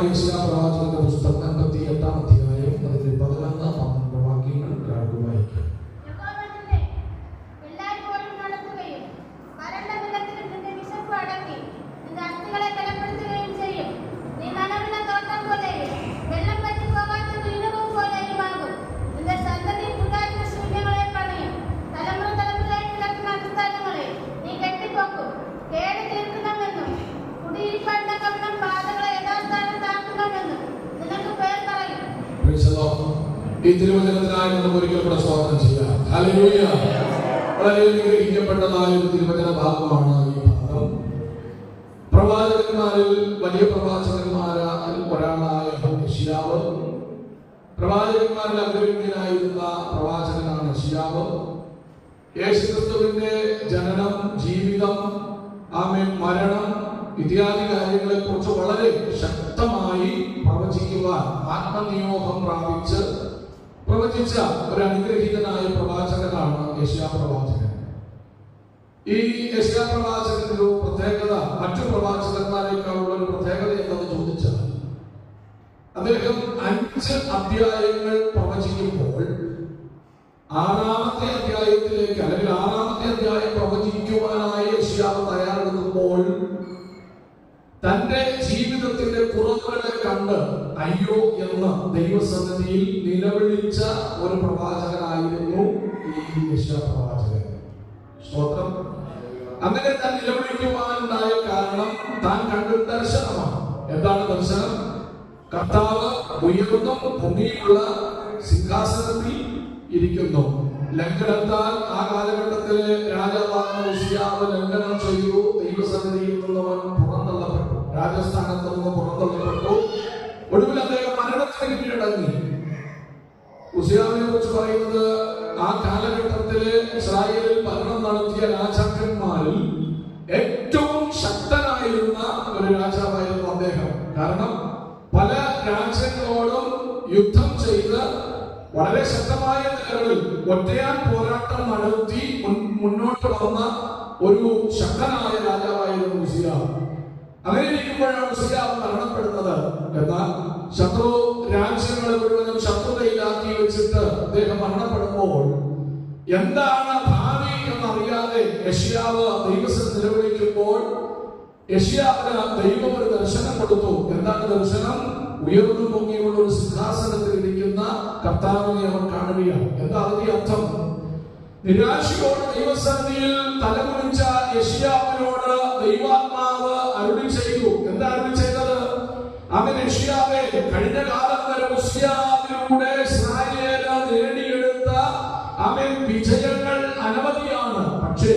യെശയ്യാ പ്രവാചകന്റെ പുസ്തകം 58-ാം അധ്യായം അതിന്റെ 11-12 വാക്യങ്ങൾ വായിക്കാം. ഈ തിരുവചനത്തിനായി നമുക്ക് ഒരിക്കൽ കൂടെ സ്വാഗതം ചെയ്യാം. ഹല്ലേലൂയ. വളരെ അനുഗ്രഹിക്കപ്പെട്ടതായ ഒരു തിരുവചന ഭാഗമാണ് ഈ ഭാഗം. പ്രവാചകന്മാരിൽ വലിയ പ്രവാചകന്മാരിൽ ഒരാളായ യെശയ്യാവ്, പ്രവാചകന്മാരിൽ അഗ്രഗണ്യനായിരുന്ന പ്രവാചകനാണ് യെശയ്യാവ്. യേശുക്രിസ്തുവിന്റെ ജനനം, ജീവിതം, മരണം ഇത്യാദി കാര്യങ്ങളെ കുറിച്ച് വളരെ ശക്തമായി പ്രവചിക്കുവാൻ ആത്മനിയോഗം പ്രാപിച്ച് പ്രവചിച്ച ഒരു അനുഗ്രഹീതനായ പ്രവാചകനാണ് യെശയ്യാ പ്രവാചകൻ. ഈ യെശയ്യാ പ്രവാചകന്റെ ഒരു പ്രത്യേകത, മറ്റു പ്രവാചകന്മാരെക്കാളുള്ള ഒരു പ്രത്യേകത എന്തെന്ന് ചോദിച്ചാൽ, അദ്ദേഹം 5 അധ്യായങ്ങൾ പ്രവചിക്കുമ്പോൾ 6-ാമത്തെ അധ്യായത്തിലേക്ക് അല്ലെങ്കിൽ 6-ാമത്തെ അധ്യായം പ്രവചിക്കുവാനായി യെശയ്യാവ് തയ്യാറെടുക്കുമ്പോൾ തന്റെ ജീവിതത്തിന്റെ കുറവുകളെ കണ്ട് അയ്യോ എന്ന് ദൈവസന്നിധിയിൽ നിലവിളിച്ച ഒരു പ്രവാചകനായിരുന്നു ഈ യെശയ്യാ പ്രവാചകൻ. സ്തോത്രം. അങ്ങനെ താൻ നിലവിളിക്കുവാനുണ്ടായ കാരണം താൻ കണ്ടൊരു ദർശനമാണ്. എന്താണ് ദർശനം? കർത്താവ് ഉയർന്ന ഭൂമിയിലുള്ള സിംഹാസനത്തിൽ ഇരിക്കുന്നു. ലംഘനത്താൽ ആ കാലഘട്ടത്തിലെ രാജാവായ ഉസിയാവ് ലംഘനം ചെയ്തു. ദൈവസന്നിധിയിൽ നിന്നവൻ പുറന്തള്ളപ്പെട്ടു, രാജസ്ഥാനത്ത് നിന്ന് പുറന്തള്ളപ്പെട്ടു. ഒടുവിൽ അദ്ദേഹം മരണത്തിന് കീഴടങ്ങി. ഉസിയാവിനെ കുറിച്ച് പറയുന്നത് ആ കാലഘട്ടത്തിലെ ഇസ്രായേലിൽ ഭരണം നടത്തിയ രാജാക്കന്മാരിൽ ഏറ്റവും ശക്തനായിരുന്ന ഒരു രാജാവായിരുന്നു അദ്ദേഹം. കാരണം പല രാജ്യങ്ങളോടും യുദ്ധം ചെയ്ത് വളരെ ശക്തമായ നിലകളിൽ ഒറ്റയാൻ പോരാട്ടം നടത്തി മുന്നോട്ട് വന്ന ഒരു ശക്തനായ രാജാവായിരുന്നു ഉസിയാവ്. അങ്ങനെ ഇരിക്കുമ്പോഴാണ് ഉസിയാവ് മരണപ്പെടുന്നത്. എന്നാൽ ശത്രു രാജ്യങ്ങളെ മുഴുവനും ശത്രുതയിലാക്കി വെച്ചിട്ട് അദ്ദേഹം മരണപ്പെടുമ്പോൾ എന്താണ് ഭാവി എന്നറിയാതെ യെശയ്യാവ് ദൈവസന്നിധിയിൽ നിലവിളിക്കുമ്പോൾ യെശയ്യാവിന് ദൈവം ഒരു ദർശനം കൊടുത്തു. എന്താണ് ദർശനം? ഉയർന്നു പൊങ്ങിയുള്ള ഒരു സിംഹാസനത്തിൽ ഇരിക്കുന്ന കർത്താവിനെ അവൻ കാണുകയാണ്. എന്താ അതിന്റെ അർത്ഥം? നിരാശയോടെ ദൈവസന്നിധിയിൽ തലകുനിച്ച യെശയ്യാവിനോട് ദൈവാത്മാവ് അരുളി ചെയ്തു. എന്താ അരുളി ചെയ്തത്? അവൻ യെശയ്യാവേ, കഴിഞ്ഞ കാലം വരെ ഉസിയാവിലൂടെ ഇസ്രായേൽ നേടിയെടുത്ത അവൻ വിജയങ്ങൾ അനവധിയാണ്. പക്ഷേ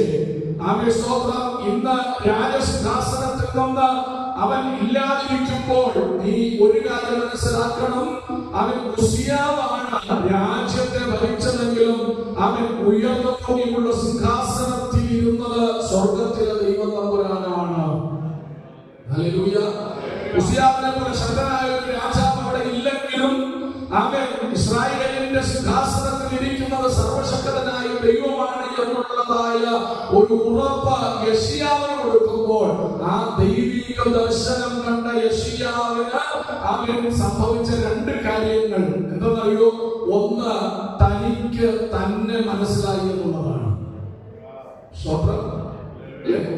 അവൻ സ്തോത്രം, ഇന്ന് രാജസിംഹാസനത്തിൽ നിന്ന് അവൻ ഇല്ലാതിരിക്കുമ്പോൾ നീ ഒരു കാര്യം മനസ്സിലാക്കണം. അവൻ ഉസിയാവാണ് രാജ്യത്തെ ഭരിച്ചതെങ്കിലും അവൻ ഉയർന്ന സിംഹാസനത്തിൽ ഇരുന്നത് സ്വർഗത്തിലെ ദൈവം തമ്പുരാനാണ്. ഹല്ലേലൂയ. ഉസിയാവിനെ പോലെ ശക്തനായ ഒരു രാജാവ് അവിടെ ഇല്ലെങ്കിലും അവൻ ഇസ്രായേലിന്റെ സിംഹാസനത്തിൽ ഇരിക്കുന്നത് സർവശക്തനായ ദൈവമാണ് എന്നുള്ളതായ ഒരു ഉറപ്പ് യെശയ്യാവിന് കൊടുക്കുമ്പോൾ ആ ദൈവിക ദർശനം കണ്ട യെശയ്യാവിന് അവൻ സംഭവിച്ച 2 കാര്യങ്ങൾ എന്തെന്നറിയോ? ഒന്ന്, തനിക്ക് തന്നെ മനസ്സിലായി എന്നുള്ളതാണ്. സ്വപ്നം.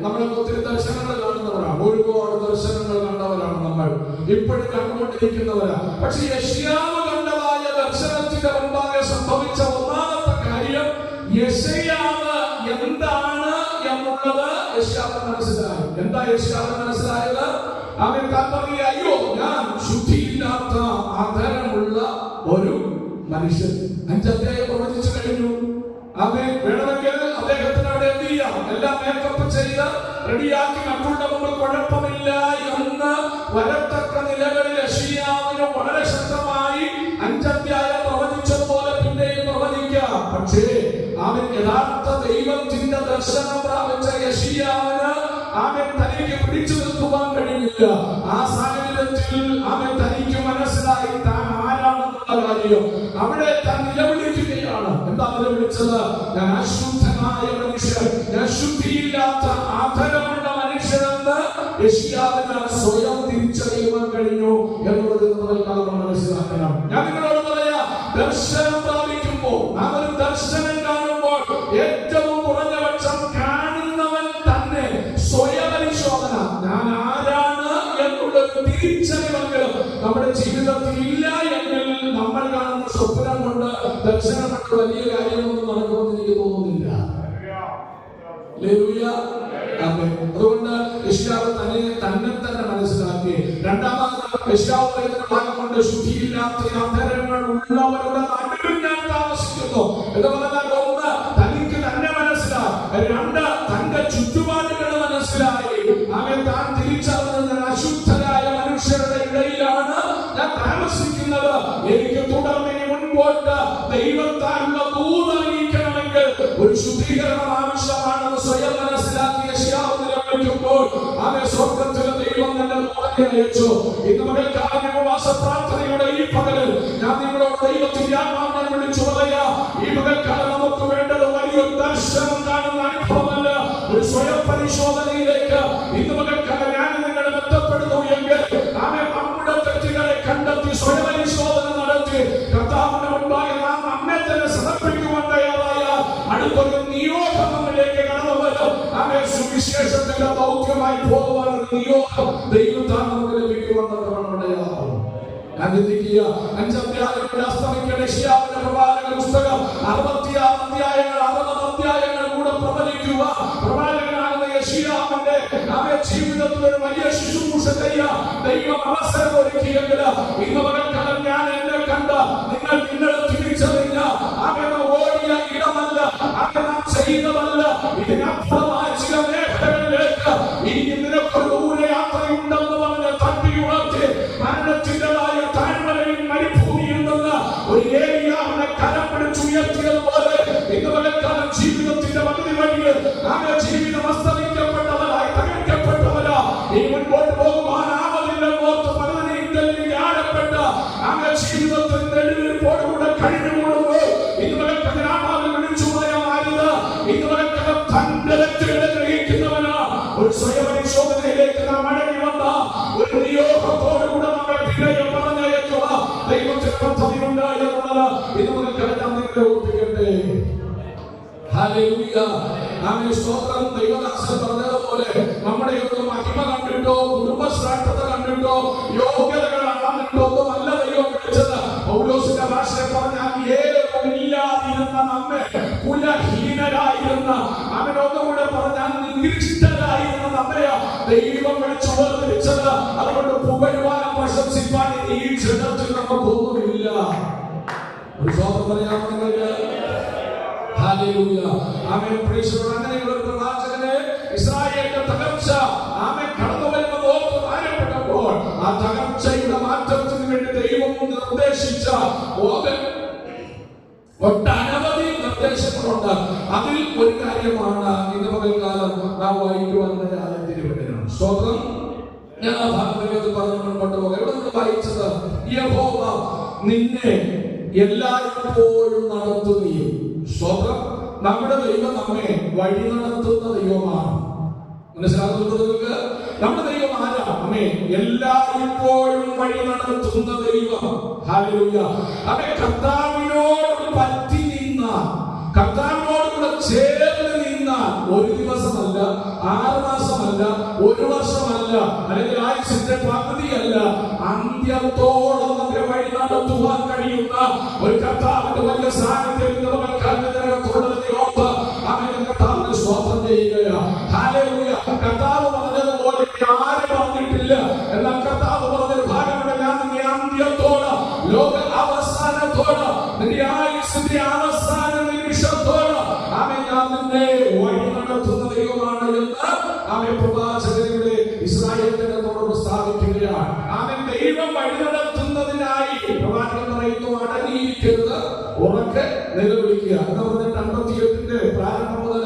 നമ്മളൊക്കെ ഒത്തിരി ദർശനങ്ങൾ കാണുന്നവരാണ്, ഒരുപാട് ദർശനങ്ങൾ കണ്ടവരാണ് നമ്മൾ, ഇപ്പോഴും കണ്ടുകൊണ്ടിരിക്കുന്നവരാണ്. പക്ഷെ യെശയ്യാവ് കണ്ടതായ ദർശനത്തിന്റെ മുമ്പാകെ സംഭവിച്ച ഒന്നാമത്തെ കാര്യം, യെശയ്യാവ് എന്താണ് എന്നുള്ളത് യെശയ്യാവ് മനസ്സിലായി. എന്താ യെശയ്യാവ് മനസ്സിലായത്? അവൻ പറഞ്ഞു, അയ്യോ, ഞാൻ ശുദ്ധിയില്ലാത്ത ആധാരമുള്ള ഒരു മനുഷ്യൻ. 5 അധ്യായം പ്രവചിച്ചു കഴിഞ്ഞു. അവൻ വേണമെങ്കിൽ അദ്ദേഹത്തിന് അവിടെ എന്ത് ചെയ്യാം? എല്ലാം മേക്കപ്പ് ചെയ്ത് റെഡിയാക്കി മറ്റുള്ള മുമ്പ് കുഴപ്പമില്ല എന്ന് വരത്തക്ക നിലകളിൽ യെശയ്യാവിന് വളരെ ശക്തമായി 5 അധ്യായം പ്രവചിച്ചതുപോലെ പിന്നെയും പ്രവചിക്കാം. പക്ഷേ അവൻ യഥാർത്ഥ ദൈവത്തിന്റെ ദർശനം പ്രാപിച്ച യെശയ്യാവിന് അവൻ തനിക്ക് പിടിച്ചു നിർത്തുവാൻ കഴിയില്ല. ആ സാഹചര്യത്തിൽ അവൻ തനിക്ക് മനസ്സിലായി താൻ ആരാണെന്നുള്ള കാര്യം. അവിടെ താൻ നിലവിളിക്കുകയാണ്. എന്താ നിലവിളിച്ചത്? ഞാൻ അശുദ്ധനായ മനുഷ്യൻ, ഞാൻ ശുദ്ധിയില്ലാത്ത ആധാരമുള്ള മനുഷ്യനെന്ന് യെശയ്യാവിന് സ്വയം തിരിച്ചറിയുവാൻ കഴിഞ്ഞു. എന്നുള്ളത് നമ്മൾ മനസ്സിലാക്കണം. ഞാൻ നിങ്ങളോട് പറയാ, ദർശനം പ്രാപിക്കുമ്പോൾ, നാം ഒരു ദർശനം കാണുമ്പോൾ ഏറ്റവും കുറഞ്ഞ പക്ഷം കാണുന്നവൻ തന്നെ സ്വയപരിശോധന, ഞാൻ ആരാണ് എന്നുള്ളൊരു തിരിച്ചറിവെങ്കിലും നമ്മുടെ ജീവിതത്തിൽ ഇല്ല എങ്കിൽ നമ്മൾ കാണുന്ന സ്വപ്നം കൊണ്ട് ദർശനം കൊണ്ട് വലിയ കാര്യങ്ങളൊന്നും നടക്കുമെന്ന് എനിക്ക് തോന്നുന്നില്ല. അതുകൊണ്ട് യശയ്യാവ് തന്നെ മനസ്സിലാക്കി. രണ്ടാമത് യശയ്യാവ് പറയുന്ന ഭാഗം കൊണ്ട് ശുദ്ധിയില്ലാത്ത അധരങ്ങൾ ഉള്ളവരുടെ നടുവിൽ ഞാൻ താമസിക്കുന്നു എന്ന് പറഞ്ഞാൽ, ഒന്ന് തനിക്ക് തന്നെ മനസ്സിലായി, രണ്ട് തന്റെ ചുറ്റുപാടുകൾ മനസ്സിലായി. അവൻ താൻ തിരിച്ചറിഞ്ഞ അശുദ്ധരായ മനുഷ്യരുടെ ഇടയിലാണ് ഞാൻ താമസിക്കുന്നത്. എനിക്ക് തുടർന്ന് മുൻപോട്ട് ദൈവത്താലുള്ള ദൂതറിയിക്കണമെങ്കിൽ ഒരു ശുദ്ധീകരണം ആവശ്യമാണെന്ന് സ്വയം മനസ്സിലാക്കിയ യശയ്യാവ് നിലവിളിക്കുമ്പോൾ അവൻ സ്വർഗ്ഗത്തിലെ ദൈവം തന്നെ ദൂതനെ അയച്ചു. ഇന്ന് പകൽക്കാലം ഉപവാസ പ്രാർത്ഥനയുടെ ഈ പകലിൽ ഞാൻ നിങ്ങളോട് ദൈവത്തിന്റെ ആത്മാവിനെ വിളിച്ചു പറയാ, ഈ പകൽക്കാലം നമുക്ക് വേണ്ടത് വലിയൊരു ദർശനം കാണുന്ന അനുഭവമല്ല, ഒരു സ്വയം പരിശോധനയിലേക്ക് ഇന്ന് പകൽക്കാലം ഞാൻ നിങ്ങളെ ബന്ധപ്പെടുന്നു എങ്കിൽ അവൻ നമ്മുടെ തെറ്റുകളെ കണ്ടെത്തി സ്വയപരിശോധന നടത്തി കർത്താവിന്റെ മുൻപാകെ നാം നമ്മെ തന്നെ സമർപ്പിക്കുവാൻ തയ്യാറായാൽ അടുത്തൊരു നിയോഗം നമ്മിലേക്ക് കടന്നു വരും. അവൻ സുവിശേഷത്തിന്റെ ദൗത്യമായി പോകുവാനുള്ള നിയോഗം ദൈവത്താൽ നമുക്ക് ലഭിക്കുവാനുള്ള ഇടയാകും. യശയ്യാവിന്റെ പ്രവാചക പുസ്തകം 66 അധ്യായങ്ങൾ 60 അധ്യായങ്ങൾ കൂടെ പ്രവചിക്കുക. പ്രവാചകനാകുന്ന യശയ്യാവിന്റെ ജീവിതത്തിൽ ഒരു വലിയ ശുശ്രൂഷ ചെയ്യാൻ ദൈവം അവസരം ഒരുക്കിയെങ്കിൽ ഇന്ന് പകൽക്കാലം ഞാൻ എന്നെ കണ്ട നിങ്ങൾ നിങ്ങളെ തിരിച്ചറിഞ്ഞ അങ്ങനെ ഓടിയ ഇടമല്ല, അങ്ങനെ ചെയ്യുന്നതല്ല, ഇതിനപ്പുറമായ ചില മേഖലകളിലേക്ക് ഇനി നിനക്കൊരു ദൂരയാത്രയുണ്ടെന്ന് പറഞ്ഞ് തട്ടി ഉണർത്തി മരണത്തിൻ്റെതായ താഴ്വരയിൽ മരുഭൂമിയിൽ നിന്ന് ഒരു ഏലിയാവിനെ കരം പിടിച്ചുയർത്തിയതുപോലെ ഇന്ന് പകൽക്കാലം ജീവിതത്തിന്റെ പകുതി വഴിയിൽ അങ്ങനെ ജീവിതം അസ്തമിക്കപ്പെട്ടവരായി തകർക്കപ്പെട്ടവരാ ഇനി മുൻപോട്ട് പോകുവാനാവതില്ലെന്നോർത്ത് പലതിനെ ആഴപ്പെട്ട അങ്ങനെ ജീവിതത്തിന്റെ എഴുതിപ്പോടുകൂടെ കഴിഞ്ഞുകൂടുമ്പോൾ ഇന്ന് പകൽക്കാലം ആത്മാവിൽ വിളിച്ചു പറയാമായത് ഇന്ന് പകൽക്കാലം തന്റെ വ്യക്തികളെ ഗ്രഹിക്കുന്നവനാ. ഒരു സ്വയപരിശോധനയിലേക്ക് നാം മടങ്ങി വന്ന ഒരു നിയോഗത്തോടുകൂടെ നമ്മെ വിനയം പറഞ്ഞയക്കുക ദൈവത്തിന്റെ പദ്ധതിയുണ്ട് എന്നുള്ളത് ഇന്ന് പകൽക്കാലം ഞാൻ നിങ്ങളെ ഓർപ്പിക്കട്ടെ. ഹല്ലേലൂയ. ആമേൻ. സ്തോത്രം. ദൈവദാസൻ പറഞ്ഞതുപോലെ നമ്മുടെ മഹിമ കണ്ടിട്ടോ കുടുംബശ്രേഷ്ഠത കണ്ടിട്ടോ യോഗ്യതകൾ കണ്ടിട്ടോ ഒന്നുമല്ല ദൈവം വിളിച്ചത്. പൗലോസിന്റെ ഭാഷയെ പറഞ്ഞാൽ ഏതൊന്നില്ലാതിരുന്ന നമ്മെ കുലഹീനരായിരുന്ന അവനൊന്നുകൂടെ പറഞ്ഞാൽ നികൃഷ്ടരായിരുന്ന നമ്മെ ദൈവം വിളിച്ചു വേർതിരിച്ചത്. അതുകൊണ്ട് പുകഴുവാനും പ്രശംസിപ്പാനും ഈ ക്ഷണത്തിൽ നമുക്കൊന്നുമില്ല. ഒരു സ്തോത്രം പറയാമോ നിങ്ങൾക്ക്? ഹല്ലേലൂയ. ആമേൻ. അങ്ങനെയുള്ള ഒരു പ്രവാചകനെ ഇസ്രായേലിന്റെ തകർച്ച ആമേൻ കടന്നു വരുന്നത് ഓർത്ത് ഭാരപ്പെട്ടപ്പോൾ ആ തകർച്ചയുടെ മാറ്റത്തിന് വേണ്ടി ദൈവം നിർദ്ദേശിച്ച ഒട്ടനവധി നിർദ്ദേശങ്ങളുണ്ട്. അതിൽ ഒരു കാര്യമാണ് ഇന്ന് പകൽക്കാലം നാം വായിക്കുവാനുള്ള തിരുവചനം. സ്തോത്രം. ഞാൻ ആ ഭാഗത്തേക്ക് പറഞ്ഞു മുൻപോട്ട് പോകാം. ഇവിടെ നമ്മൾ വായിച്ചത് യഹോവ നിന്നെ എല്ലായ്പ്പോഴും നടത്തുകയും. സ്തോത്രം. നമ്മുടെ ദൈവം നമ്മെ വഴി നടത്തുന്ന ദൈവമാണ്. മനസ്സിലാകുന്നത്? നമ്മുടെ ദൈവം ആരാ? നമ്മെ എല്ലായ്പ്പോഴും വഴി നടത്തുന്ന ദൈവം. ഹല്ലേലൂയ. അവൻ കർത്താവിനോട് പറ്റി നിന്ന, കർത്താവിനോട് കൂടെ ചേർന്ന് നിന്ന ഒരു ദിവസമല്ല, 6 മാസമല്ല, 1 വർഷമല്ല, അല്ലെങ്കിൽ ആയുസിന്റെ പകുതിയല്ല, അന്ത്യത്തോളം നമ്മെ വഴി നടത്തുവാൻ കഴിയുന്ന ഒരു കർത്താവിന്റെ വലിയ സാന്നിധ്യം കർത്താവിന് സ്തോത്രം ചെയ്യുകയാണ്. ഹല്ലേലൂയ. കർത്താവ് പറഞ്ഞതുപോലെ ആരും പറഞ്ഞിട്ടില്ല. എന്നാൽ കർത്താവ് പറഞ്ഞൊരു ഭാഗമുണ്ട്, ഞാൻ നിന്റെ അന്ത്യത്തോട് ലോക അവസാനത്തോട് നിന്റെ ആയുസിന്റെ അവസാന നിമിഷത്തോട് ആമേൻ ഞാൻ നിന്നെ വഴി നടത്തുന്ന ദൈവമാണ് എന്ന് ആമേൻ പ്രവാചകരുടെ ഇസ്രായേലിനോട് പ്രസ്താവിക്കുകയാണ്. ആമേൻ. ദൈവം വഴി നടത്തുന്നതിനായി പ്രവാചകൻ പറയുന്നു, അടങ്ങിയിരിക്കരുത്, ഉറക്കെ നിലവിളിക്കുക എന്ന് പറഞ്ഞിട്ട് 58 പ്രാരംഭം മുതൽ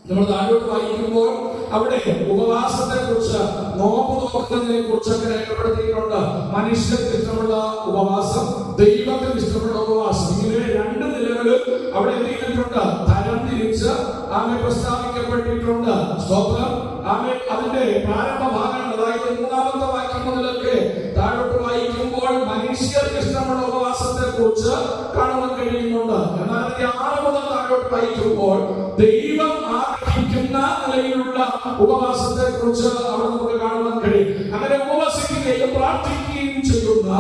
നമ്മൾ താഴോട്ട് വായിക്കുമ്പോൾ അവിടെ ഉപവാസത്തെ കുറിച്ച്, നോമ്പ് നോക്കുന്നതിനെ കുറിച്ചൊക്കെ രേഖപ്പെടുത്തിയിട്ടുണ്ട്. മനുഷ്യർക്ക് ഇഷ്ടമുള്ള ഉപവാസം, ദൈവത്തിന് ഇഷ്ടമുള്ള ഉപവാസം, ഇങ്ങനെ 2 നിലകളിൽ അവിടെ എന്ത് ചെയ്തിട്ടുണ്ട്? തരം തിരിച്ച് ആമേൻ പ്രസ്താവിക്കപ്പെട്ടിട്ടുണ്ട്. സ്തോത്രം. ആമേൻ അതിന്റെ പ്രാരംഭ ഭാഗങ്ങൾ, അതായത് 3-ാമത്തെ വാക്യം മുതലൊക്കെ താഴോട്ട് വായിക്കുമ്പോൾ മനുഷ്യർക്ക് ഇഷ്ടമുള്ള ഉപവാസത്തെ കുറിച്ച് കാണുവാൻ കഴിയുന്നുണ്ട്. എന്നാൽ അതിന്റെ 6 മുതൽ താഴോട്ട് വായിക്കുമ്പോൾ ദൈവം ആഗ്രഹിക്കുന്ന നിലയിലുള്ള ഉപവാസത്തെ കുറിച്ച് അവിടെ നമുക്ക് കാണുവാൻ കഴിയും. അങ്ങനെ ഉപവസിക്കുകയും പ്രാർത്ഥിക്കുകയും ചെയ്യുന്ന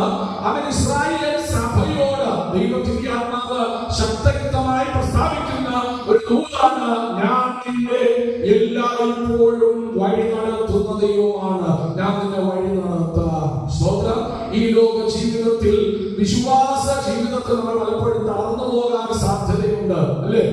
അവൻ ഇസ്രായേൽ സഭയോട് ദൈവത്തിന്റെ ആത്മാവ് ശക്തമായി പ്രസ്താവിക്കുന്ന ഒരു ദൂതാണ്, ഞാൻ നിന്നെ എല്ലായ്പ്പോഴും വഴി നടത്തുന്ന ദൈവമാണ്, ഞാൻ നിന്നെ വഴി നടത്താം. സ്തോത്രം. ഈ ലോക ജീവിതത്തിൽ, വിശ്വാസ ജീവിതത്തിൽ നമ്മൾ പലപ്പോഴും തളർന്നു പോകാൻ സാധ്യതയുണ്ട്, അല്ലേ?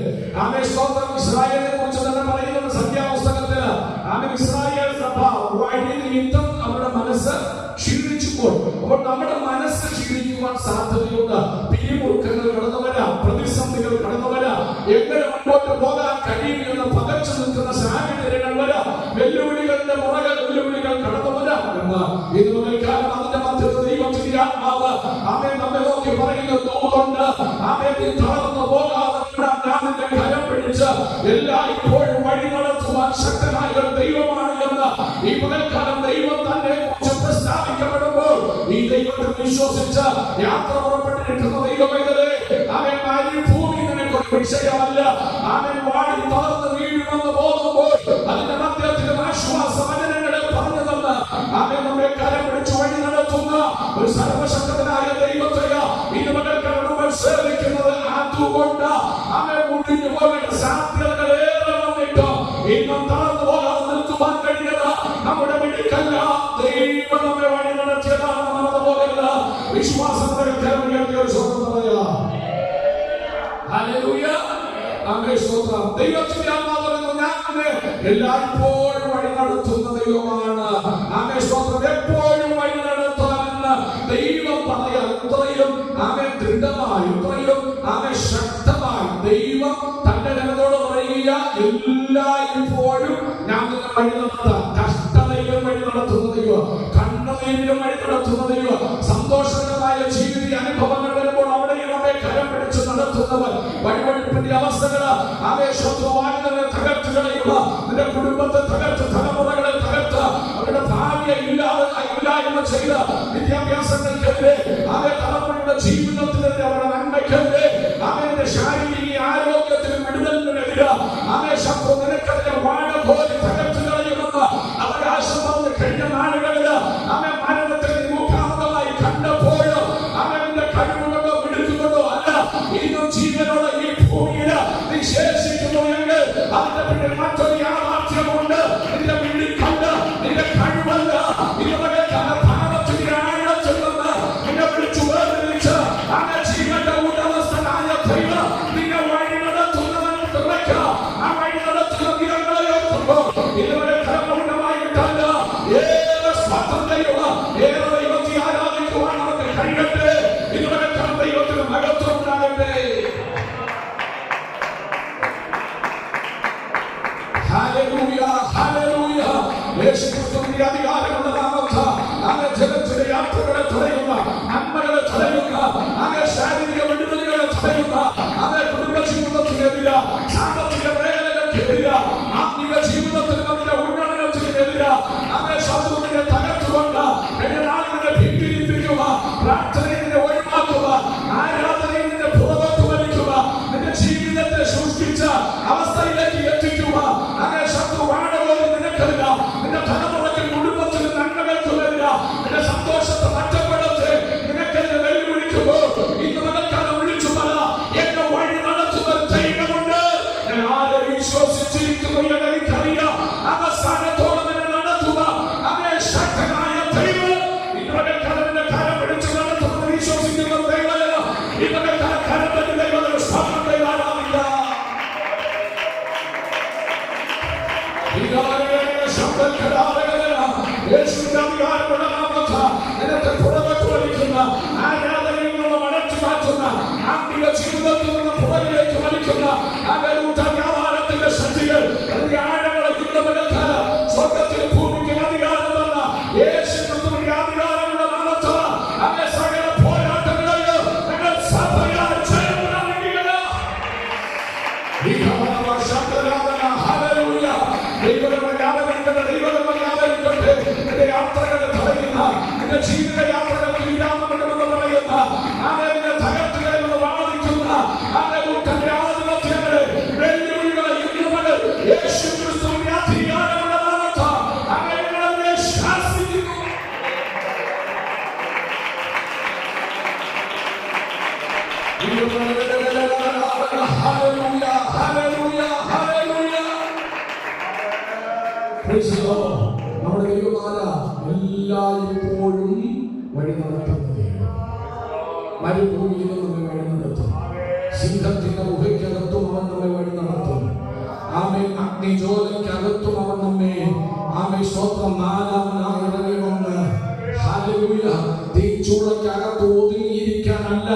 ആമേൻ. സ്തോത്രം. ഇസ്രായേലിനെ കുറിച്ച് തന്നെ പറയുന്നത് സംഖ്യാപുസ്തകത്തില്, ആമേൻ, ഇസ്രായേൽ സഭ വഴി നിമിത്തം അവരുടെ മനസ്സ് ക്ഷീണിച്ചുപോയി. അപ്പോൾ നമ്മുടെ മനസ്സ് ക്ഷീണിക്കുവാൻ സാധ്യതയുണ്ട്. പിരിമുറുക്കങ്ങൾ കടന്നു വരാം, പ്രതിസന്ധികൾ കടന്നു വരാം, എങ്ങനെ മുന്നോട്ട് പോകാൻ കഴിയുമെന്ന് പകച്ചു നിൽക്കുന്ന സാഹചര്യങ്ങൾ വരാം, വെല്ലുവിളികളുടെ മുറകൾ, വെല്ലുവിളികൾ കടന്നു വരാം. എന്നാൽ ഇത് മുതൽക്കാലം അതിന്റെ മധ്യത്തിൽ ദൈവത്തിന്റെ ആത്മാവ് ആമേൻ നമ്മെ നോക്കി പറയുന്ന ദൂതുണ്ട്. ആമേൻ, നീ തളർന്നു പോകാതെ ഞാൻ നിന്റെ കരം പിടിച്ച് എല്ലായ്പ്പോഴും വഴി നടത്തുവാൻ ശക്തനായ ഒരു ദൈവമാണ് എന്ന് ഈ മുതൽക്കാലം ദൈവം തന്നെ കുറിച്ച് പ്രസ്താവിക്കപ്പെടുമ്പോൾ ഈ ദൈവത്തിൽ വിശ്വസിച്ച് യാത്ര പുറപ്പെട്ടിരിക്കുന്ന ദൈവമേതലേ, അവൻ ഭൂമി നിനക്കൊരു വിഷയമല്ല. അവൻ വാടി തളർന്ന് വീഴുമെന്ന് പോകുമ്പോൾ അതിന്റെ മധ്യത്തിൽ ആശ്വാസ വചനങ്ങളെ പറഞ്ഞു തന്ന് അവൻ നമ്മെ കരം പിടിച്ച് വഴി നടത്തുന്ന ഒരു സർവശക്തനായ ദൈവത്തെ ഇന്ന് മകൾക്കാണ് നമ്മൾ സേവിക്കുന്നത്. അതുകൊണ്ട് അവൻ മുടിഞ്ഞു പോകേണ്ട സാധ്യതകളേറെ വന്നിട്ട് ഇന്നും തളർന്നു പോകാതെ നിൽക്കുവാൻ കഴിഞ്ഞത് നമ്മുടെ വീട്ടിൽ ദൈവം നമ്മെ വഴി നടത്തിയതാണ്. നമ്മുടെ പോലെയല്ല. വിശ്വാസത്തെ ദൈവത്തിന്റെ എല്ലായ്പ്പോഴും വഴി നടത്തുന്ന ദൈവമാണ്. എപ്പോഴും വഴി നടത്താമെന്ന് ദൈവം പറയാൻ ഇത്രയും ദൃഢമായി, ഇത്രയും ശക്തമായി ദൈവം തന്റെ ജനത്തോട് പറയുക, എല്ലായ്പ്പോഴും ഞാൻ നിന്നെ വഴി നടത്താം. കഷ്ടതയിലും വഴി നടത്തുന്ന ദൈവം, കണ്ണുനീരിലും വഴി നടത്തുന്ന ദൈവം, സന്തോഷകരമായ ജീവിത അനുഭവങ്ങൾ വരുമ്പോൾ അവിടെയും അവയെ കരം പിടിച്ച് നടത്തുന്നവർ, വഴിവഴിപ്പിന്റെ അവസ്ഥകൾ ആവേശത്വമാകുന്നവരെ തകർത്ത് കളയുക, നിന്റെ കുടുംബത്തെ തകർത്ത്, തലമുറകളെ തകർത്ത്, അവരുടെ ഭാവിയെ ഇല്ലായ്മ ചെയ്ത് വിദ്യാഭ്യാസങ്ങൾക്കെതിരെ, അവരെ തലമുറയുടെ ജീവിതത്തിനെതിരെ, അവരുടെ നന്മയ്ക്കെതിരെ, അവരുടെ ശാരീരിക ആരോഗ്യത്തിനും വിടുതലിനെതിരെ ശത്രു നിനക്കെതിരെ വാഴ പോലെ തകർത്ത് കളയുമെന്ന് അവകാശം പറഞ്ഞ് കഴിഞ്ഞ നാളുകളിൽ അവൻ മരണത്തിൽ മുഖാമുഖമായി കണ്ടപ്പോൾ അവന്റെ കഴിവുകൊണ്ടോ വിടുന്നുകൊണ്ടോ അല്ല, ഇന്നും ജീവനോടെ ഈ ഭൂമിയിൽ നീ ശേഷിക്കുന്നു എങ്കിൽ അതിന്റെ പിന്നിൽ മറ്റൊരു യാഥാർത്ഥ്യമുണ്ട്. നിന്റെ വീട്ടിൽ കണ്ട് നിന്റെ കഴിവല്ല, ഇതുവരെ ഭാരതത്തിന്റെ ആഴത്തിൽ നിന്ന് നിന്നെ വിളിച്ചു വേർതിരിച്ച് അങ്ങനെ ജീവന്റെ ഉടമസ്ഥനായ ദൈവം നിന്നെ വഴി നടത്തുന്നവൻ തുറക്ക. ആ വഴി നടത്തുന്ന ദിനങ്ങളെ ഓർക്കുമ്പോൾ ഇതുവരെ കർമ്മമുണ്ടായിട്ടല്ല, ഏറെ സ്വാതന്ത്ര്യമുള്ള ഏറെ ദൈവത്തെ ആരാധിക്കുവാൻ നമുക്ക് കഴിയട്ടെ. ഇതുവരെ ദൈവത്തിന് മഹത്വം ഉണ്ടാകട്ടെ. Hallelujah, hallelujah. യേശുക്രിസ്തുവിന്റെ അധികാരമുള്ള നാമത്തിൽ അങ്ങ് ജഗത്തിന്റെ യാത്രകളെ തടയുന്ന, നന്മകളെ തടയുന്ന, അങ്ങ് ശാരീരിക വിടുതലുകളെ തടയുന്ന, അങ്ങ് കുടുംബ ജീവിതത്തിനെതിരെ, സാമ്പത്തിക മേഖലകൾക്കെതിരെ, ആത്മീയ ജീവിതത്തിൽ നമ്മുടെ ഉന്നതനത്തിനെതിരെ അങ്ങ് ശത്രുവിനെ തകർത്തുകൊണ്ട് നാളുകളെ ഭിന്നിപ്പിക്കുക, പ്രാർത്ഥനയെ ഒഴിവാക്കുക, ആരാധനയെ പുറകോട്ട് വലിക്കുക, നിന്റെ ജീവിതത്തെ സൃഷ്ടിച്ച അവസ്ഥയിലേക്ക് എത്തിക്കുക. അങ്ങനെ ശത്രു വാഴപോലെ നിനക്കല്ല, നിന്റെ തലമുറയ്ക്ക് കുടുംബത്തിന് നന്മകൾക്കുമില്ല, നിന്റെ സന്തോഷത്തെ നഷ്ടപ്പെടുത്തി നിനക്കെതിരെ വെല്ലുവിളിക്കുമ്പോൾ ഇന്ന് നിനക്കത് വിളിച്ചു പറ, എന്നെ വഴി നടത്തുന്ന ദൈവമുണ്ട്. ഞാൻ ആരെ വിശ്വസിച്ചിരിക്കുന്നു എനിക്കറിയാം. അവസാനത്തോടെ നിന്നെ നടത്തുക അതേ ശക്തനായ ദൈവം. ഇന്നലെ കടലിന്റെ കരം പിടിച്ച് നടത്തുന്നത് വിശ്വസിക്കുന്ന ദൈവമല്ല. ഇന്നലെ കരത്തിന്റെ ദൈവത്തിന് സ്തോത്രം ആരാധില്ല. യേശുവിന്റെ അധികാരമുള്ള നാമത്തിൽ നിനക്ക് പുറകോട്ട് വലിക്കുന്ന, ആരാധനയിൽ നിന്ന് മടച്ചു മാറ്റുന്ന, ആത്മീയ ജീവിതത്തിൽ നിന്ന് പുറകിലേക്ക് വലിക്കുന്ന വ്യാപാരത്തിന്റെ ശക്തികൾ, അതിന്റെ ആഴങ്ങളെ കിട്ടുന്നവരക്കാല സ്വർഗത്തിൽ ഭൂമിക്ക് അധികാരം തന്ന യേശുക്രിസ്തുവിന്റെ അധികാരമുള്ള നാമത്തിൽ അങ്ങനെ സകല പോരാട്ടങ്ങളെയോ ഞങ്ങൾ സഭയാൽ ജയം നൽകുക. ഈ ഹല്ലേലൂയ. ദൈവത്തിന്റെ യാത്രകൾ തടയുന്ന, നിന്റെ ജീവിത യാത്രകൾക്ക് വിരാമമിടുമെന്ന് പറയുന്ന, നിന്നെ തകർത്തുകളെന്ന് വാദിക്കുന്ന രാജാധിപത്യങ്ങളെ, വെല്ലുവിളികളെ ഇന്ന് മുതൽ യേശു ക്രിസ്തുവിന്റെ അധികാരമുള്ള നാമത്താൽ ഞങ്ങളെ ശാസിക്കുന്നു. Hallelujah, hallelujah, hallelujah. Praise the lord. നമ്മുടെ ദൈവമായ എല്ലായ്പ്പോഴും വഴി നടത്തുന്നത്, മരുഭൂമിയിലും നമ്മെ വഴി നടത്തും, സിംഹത്തിന്റെ ഗുഹയ്ക്കകത്തും അവൻ നമ്മെ വഴി നടത്തും, ആമേൻ, അഗ്നിജ്വാലയ്ക്കകത്തും അവൻ നമ്മെ, ആമേൻ, സ്തോത്രം, നാലാമനായി ഇറങ്ങിക്കൊണ്ട്, ഹല്ലേലൂയ, തീച്ചൂളയ്ക്കകത്ത് ഒതുങ്ങിയിരിക്കാനല്ല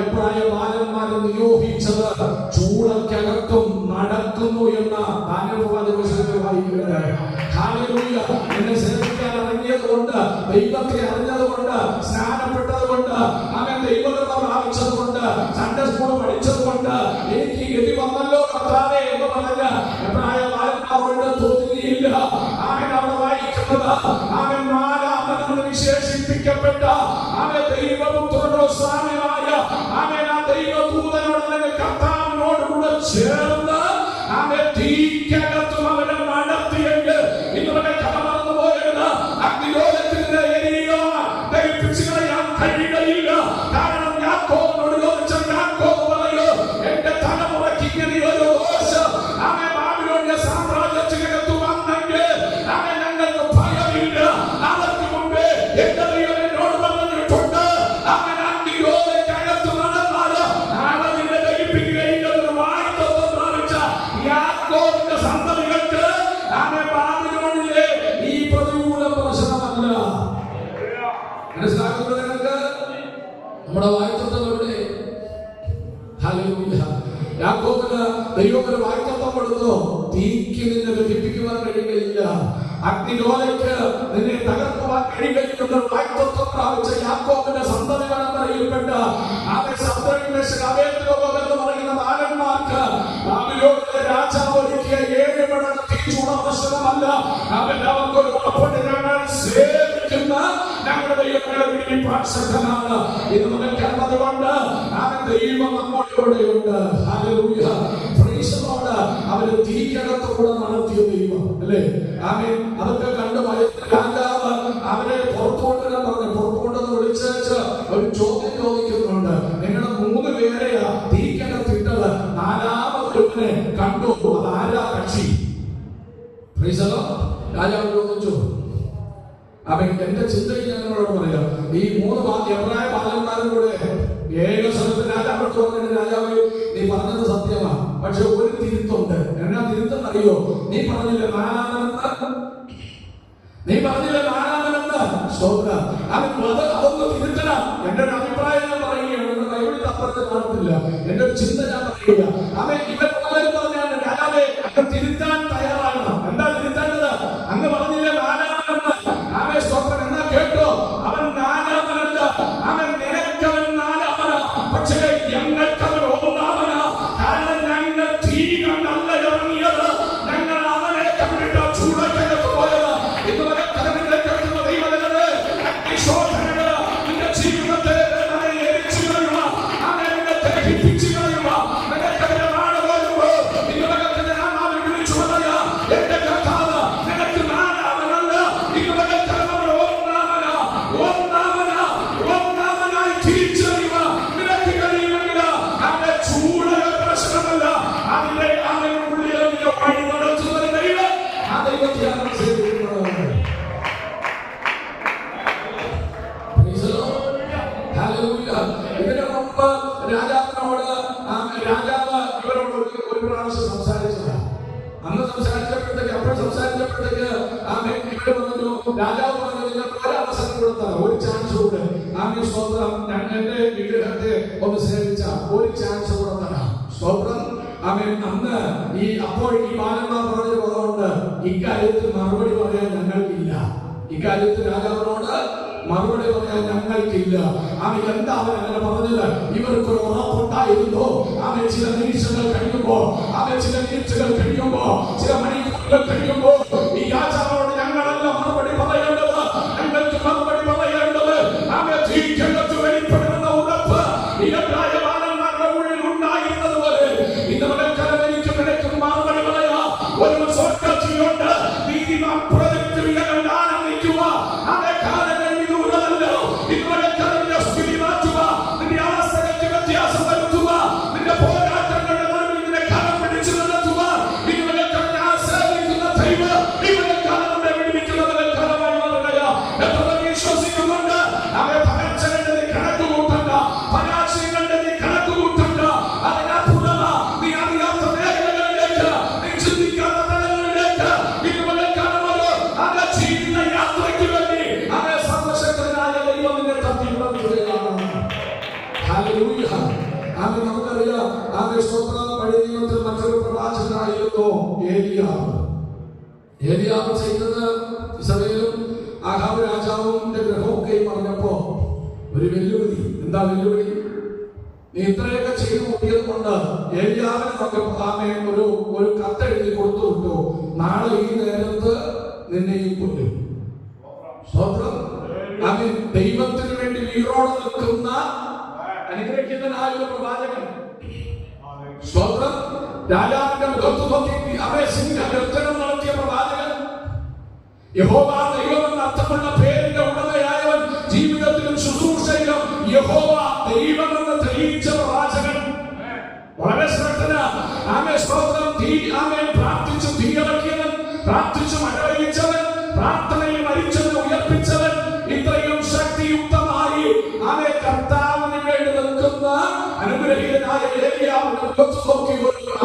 എബ്രായ ബാലന്മാരെ നിയോഗിച്ചത്, ചൂളയ്ക്കകത്തും നടക്കുന്നു എന്ന അനുഭവത്തിൽ വായിക്കുന്നത്. ഹല്ലേലൂയ. എന്നെ സേവിക്കാൻ ഇറങ്ങിയത് കൊണ്ട്, ദൈവത്തെ അറിഞ്ഞത് കൊണ്ട്, സ്നാനപ്പെട്ടത് കൊണ്ട്, അവൻ ദൈവകൃപ പ്രാപിച്ചത് കൊണ്ട്, സൺഡേ സ്കൂൾ പഠിച്ചത് കൊണ്ട് എനിക്ക് ഗതി വന്നല്ലോ കർത്താവേ എന്ന് പറഞ്ഞ് എബ്രായ ബാലന്മാരോട് തോന്നിയില്ല. അവൻ അവിടെ വായിക്കുന്നത്, അവൻ നാലാമനെന്ന് വിശേഷിപ്പിക്കപ്പെട്ട അവൻ ദൈവപുത്രനോ സ്വാമിയായ അവൻ ആ ദൈവദൂതനോട് അല്ലെങ്കിൽ കർത്താവിനോട് കൂടെ ചേർന്ന് അവൻ തീക്കകത്തും അവനെ നടത്തിയെങ്കിൽ ഇന്നുവരെ കഥ മറന്നു പോയത് അഗ്നിലോകത്തിന്റെ ദഹിപ്പിച്ചു കളയാൻ കഴിയുകയില്ല. കാരണം യാക്കോബിനോട് ചോദിച്ച യാക്കോബ് പറയൂ, എന്റെ തലമുറയ്ക്ക് ഇങ്ങനെ ഒരു ദോഷം അവൻ ബാബിലോണിയ സാമ്രാജ്യത്തിനകത്ത് വന്നെങ്കിൽ അവൻ ഞങ്ങൾക്ക് ഭയമില്ല. അവർക്ക് മുമ്പേ എന്റെ ദൈവം എന്നോട് പറഞ്ഞിട്ടുണ്ട്, അവൻ അഗ്നിലോകത്തിനകത്ത് നടന്നാൽ അവനെ ദഹിപ്പിക്കുകയില്ല. വായിത്വം പ്രാപിച്ച യാക്കോബിന്റെ സന്തതികൾക്ക് അവൻ ബാബിലോണിലെ ഈ പ്രതികൂല പ്രശ്നമല്ല. മനസ്സിലാക്കുന്നത് നിങ്ങൾക്ക്? നമ്മുടെ വായിത്വം എവിടെ? ഹല്ലേലൂയ. യാക്കോബിന് ദൈവം ഒരു വായിത്വം കൊടുത്തു, തീക്ക് നിന്നെ ദഹിപ്പിക്കുവാൻ കഴിയുകയില്ല, അഗ്നിലോകയ്ക്ക് നിന്നെ തകർക്കുവാൻ കഴിയുകയില്ലെന്ന് വായിത്വം പ്രാപിച്ച യാക്കോബിന്റെ സന്തതികളെന്ന് അറിയപ്പെട്ട അവൻ എന്ന് പറയുന്ന ബാലന്മാർക്ക് ബാബിലോണിലെ രാജാവ് ഒരുക്കിയ 7 മടങ്ങ് തീച്ചൂള പ്രശ്നമല്ല. അവൻ അവർക്കൊരു ഉറപ്പുണ്ട്, ഞങ്ങൾ സേവിക്കുന്ന ഞങ്ങളുടെ ദൈവങ്ങളെ ശക്തനാണ്. ഇത് മുതൽക്കതുകൊണ്ട് അവൻ ദൈവം നമ്മോടുകൂടെയുണ്ട്. ഹല്ലേലൂയ. Praise the Lord. അവര് തീക്കകത്ത് കൂടെ നടത്തിയ ദൈവം അല്ലേ? ആമേൻ. അതൊക്കെ കണ്ട് രാജാവ് അവരെ പുറത്തുകൊണ്ടുവരാൻ പറഞ്ഞു. പുറത്തുകൊണ്ടെന്ന് വിളിച്ചേച്ച് ഒരു ചോദ്യം ചോദിക്കുന്നുണ്ട്, നിങ്ങളുടെ 3 പേരെയാ തീക്കകത്തിട്ടത്, 4ാമതൊരുവനെ കണ്ടു, അതാരാ കക്ഷി? Price the Lord. രാജാവ് ചോദിച്ചു. അപ്പൊ എന്റെ ചിന്തയിൽ ഞാൻ നിങ്ങളോട് പറയാം, ഈ 3 എബ്രായ ബാലന്മാരും കൂടെ ഏക സ്ഥലത്ത് രാജാവോട് പറഞ്ഞു, രാജാവ് നീ പറഞ്ഞത് സത്യമാണ്, പക്ഷെ ഒരു തിരുത്തുണ്ട്. എന്നാ തിരുത്തെന്ന് അറിയോ? നീ പറഞ്ഞില്ല നാലാമനെന്ന് സ്തോത്രം. അതൊന്ന് തിരുത്തണം. എന്റെ ഒരു അഭിപ്രായം ഞാൻ പറയുകയാണ്, എന്റെ ബൈബിളിൽ അപ്പുറത്ത് കാണത്തില്ല, എന്റെ ഒരു ചിന്ത ഞാൻ പറയുക. അവൻ ഇവൻ പലരും പറഞ്ഞാണ്, രാജാവേ അങ്ങ് തിരുത്താൻ തയ്യാറാകണം. എന്താ തിരുത്തേണ്ടത്? അങ്ങ് പറഞ്ഞില്ല നാലാമനെന്ന്. അവൻ സ്തോത്രം. എന്നാ കേട്ടോ, അവൻ നാലാമനല്ല, അവൻ നിനക്കവൻ നാലാമന, പക്ഷേ ഞങ്ങൾക്കവൻ 1ാമന. കാരണം ഞങ്ങൾ തീ കണ്ടല്ല ഇറങ്ങിയത്, ഞങ്ങൾ അവനെ കണ്ടിട്ട് ചൂടക്കകത്ത് പോയത്. ഇതുവരെ കടലിന്റെ കിടക്കുന്ന ദൈവജനങ്ങളെ, അഗ്നിശോധനകള് നിന്റെ ജീവിതത്തെ എരിച്ചു കളയുക, അവനെ ദഹിപ്പിച്ചു കളയുക. നിനക്കതിന്റെ നാട് പോലുമ്പോ ഇതുവരെ നാം വിളിച്ചു പറയാ, എന്റെ കർത്താവ് നിനക്ക് നാലാമനല്ല, ഇതുവരെ ഒന്നാമനായി തിരിച്ചറിയുക. നിനക്ക് കഴിയുമെങ്കിൽ അവന്റെ ചൂട് പ്രശ്നമല്ല, അതിന്റെ ഉള്ളിൽ വഴി നടത്തുന്ന ദൈവം, ആ ദൈവത്തെയാണ് സേവിക്കുന്നത്. ഇതിനു മുമ്പ് രാജാവിനോട് രാജാവ് ഇവരോട് ഒരു പ്രാവശ്യം സംസാരിച്ചതാണ്. അന്ന് സംസാരിച്ചപ്പോഴത്തേക്ക് ഇവര് പറഞ്ഞു, രാജാവ് പറഞ്ഞു, നിങ്ങൾക്ക് ഒരവസരം കൊടുത്താൽ, ഒരു ചാൻസ് കൂടെ ആമേൻ സ്തോത്രം, എന്റെ വിഗ്രഹത്തെ ഒന്ന് സേവിച്ച ഒരു ചാൻസ് കൂടെ തരാം. സ്തോത്രം. ആമേൻ. അന്ന് അപ്പോൾ ഈ ബാലന്മാർ പറഞ്ഞ പറഞ്ഞുകൊണ്ട് ഇക്കാര്യത്തിൽ മറുപടി പറയാൻ ഞങ്ങൾക്കില്ല. ഇക്കാര്യത്തിൽ രാജാവിനോട് മറുപടി പറയാൻ ഞങ്ങൾക്കില്ല. അവൻ എന്താ അവൻ അങ്ങനെ പറഞ്ഞത്? ഇവർക്കൊരു ഉറപ്പുണ്ടായിരുന്നു. അവൻ ചില നിരീക്ഷകൾ കഴിയുമ്പോ, ചില മണിക്കൂറുകൾ കഴിയുമ്പോ ഈ രാജാവിനോട് ഞങ്ങളല്ല മറുപടി പറയേണ്ടത്, ഇരപ്രായ ബാലന്മാരുടെ ഉള്ളിൽ ഉണ്ടായിരുന്നതുപോലെ ഇന്ന് പകൽക്കാലം എനിക്ക് നിനക്ക് മറുപടി പറയാം. ഒരു സ്വർഗ്ഗത്തിലുണ്ട് നീതിമാൻ പ്രവൃത്തി ആനന്ദിക്കുക. അതേ കാലങ്ങൾ വിദൂരമല്ല. ഇന്ന് പകൽക്കാലം നിന്റെ സ്ഥിതി മാറ്റുക, നിന്റെ അവസ്ഥകൾക്ക് വ്യത്യാസം വരുത്തുക, നിന്റെ പോരാട്ടങ്ങളുടെ നടുവിൽ നിന്നെ കരം പിടിച്ചു നടത്തുക. ഇന്ന് പകൽക്കാലം ഞാൻ സേവിക്കുന്ന ദൈവം ഈ പകൽക്കാലം നമ്മെ വിടുവിക്കുന്ന പകൽക്കാലമായി മാറുകയാ. എത്ര വിശ്വസിക്കുന്നുണ്ട്? അവരെ പകർച്ചകളുടെ നീ കണക്ക് കൂട്ടണ്ട, പരാജയങ്ങളുടെ നീ കണക്ക് കൂട്ടണ്ട. അതിനപ്പുറമാ നീ അറിയാത്ത മേഖലകളിലേക്ക്, നീ ചിന്തിക്കാത്ത തലങ്ങളിലേക്ക് ഇന്ന് പകൽക്കാലം അത് ജീവിത യാത്രയ്ക്ക് വേണ്ടി അവരെ സർവശക്തനായ ദൈവം നിന്നെ തട്ടിപ്പറിക്കുകയാണ്. ഹല്ലേലൂയ. ആമേൻ. നമുക്കറിയാം ആമേൻ. സ്തോത്രം. പഴയ നിയമത്തിൽ മറ്റൊരു പ്രവാചകനായിരുന്നു ഏലിയാവ്. ഏലിയാവ് ചെയ്തത് ഇസ്രായേലും ആഹാബ് രാജാവിന്റെ ഗ്രഹമൊക്കെയും പറഞ്ഞപ്പോ ഒരു വെല്ലുവിളി. എന്താ വെല്ലുവിളി? നീ ഇത്രയൊക്കെ ചെയ്തു നോക്കിയത് കൊണ്ട് ഏലിയാവിന് നമുക്ക് ഒരു കത്തെഴുതി കൊടുത്തു വിട്ടു, നാളെ ഈ നേരത്ത് നിന്നെയും കൊല്ലും. സ്തോത്രം. ആമേൻ. ദൈവത്തിന് വേണ്ടി വീറോടെ നിൽക്കുന്ന അനുഗ്രഹിക്കുന്നതിനായ ഒരു പ്രവാചകൻ. സ്തോത്രം. രാജാവിന്റെ മുഖത്ത് നോക്കി അവരെ സിംഹഗർജനം നടത്തിയ പ്രവാചകൻ. യഹോവ ദൈവമെന്ന അർത്ഥമുള്ള പേരിന്റെ ഉടമയായവൻ ജീവിതത്തിലും ശുശ്രൂഷയിലും യഹോവ ദൈവമെന്ന് തെളിയിച്ച പ്രവാചകൻ. വളരെ ശ്രദ്ധന. ആമേൻ. സ്തോത്രം. ആമേൻ. പ്രാർത്ഥിച്ചു തീയിറക്കിയവൻ, പ്രാർത്ഥിച്ചു മഴ പെയ്യിച്ചവൻ, പ്രാർത്ഥനയിൽ മരിച്ചവനെ ഉയർപ്പിച്ചവൻ, ഇത്രയും ശക്തിയുക്തമായി ആമേൻ കർത്താവിന് വേണ്ടി നിൽക്കുന്ന അനുഗ്രഹീതനായ ഏലിയാവിനെ നോക്കി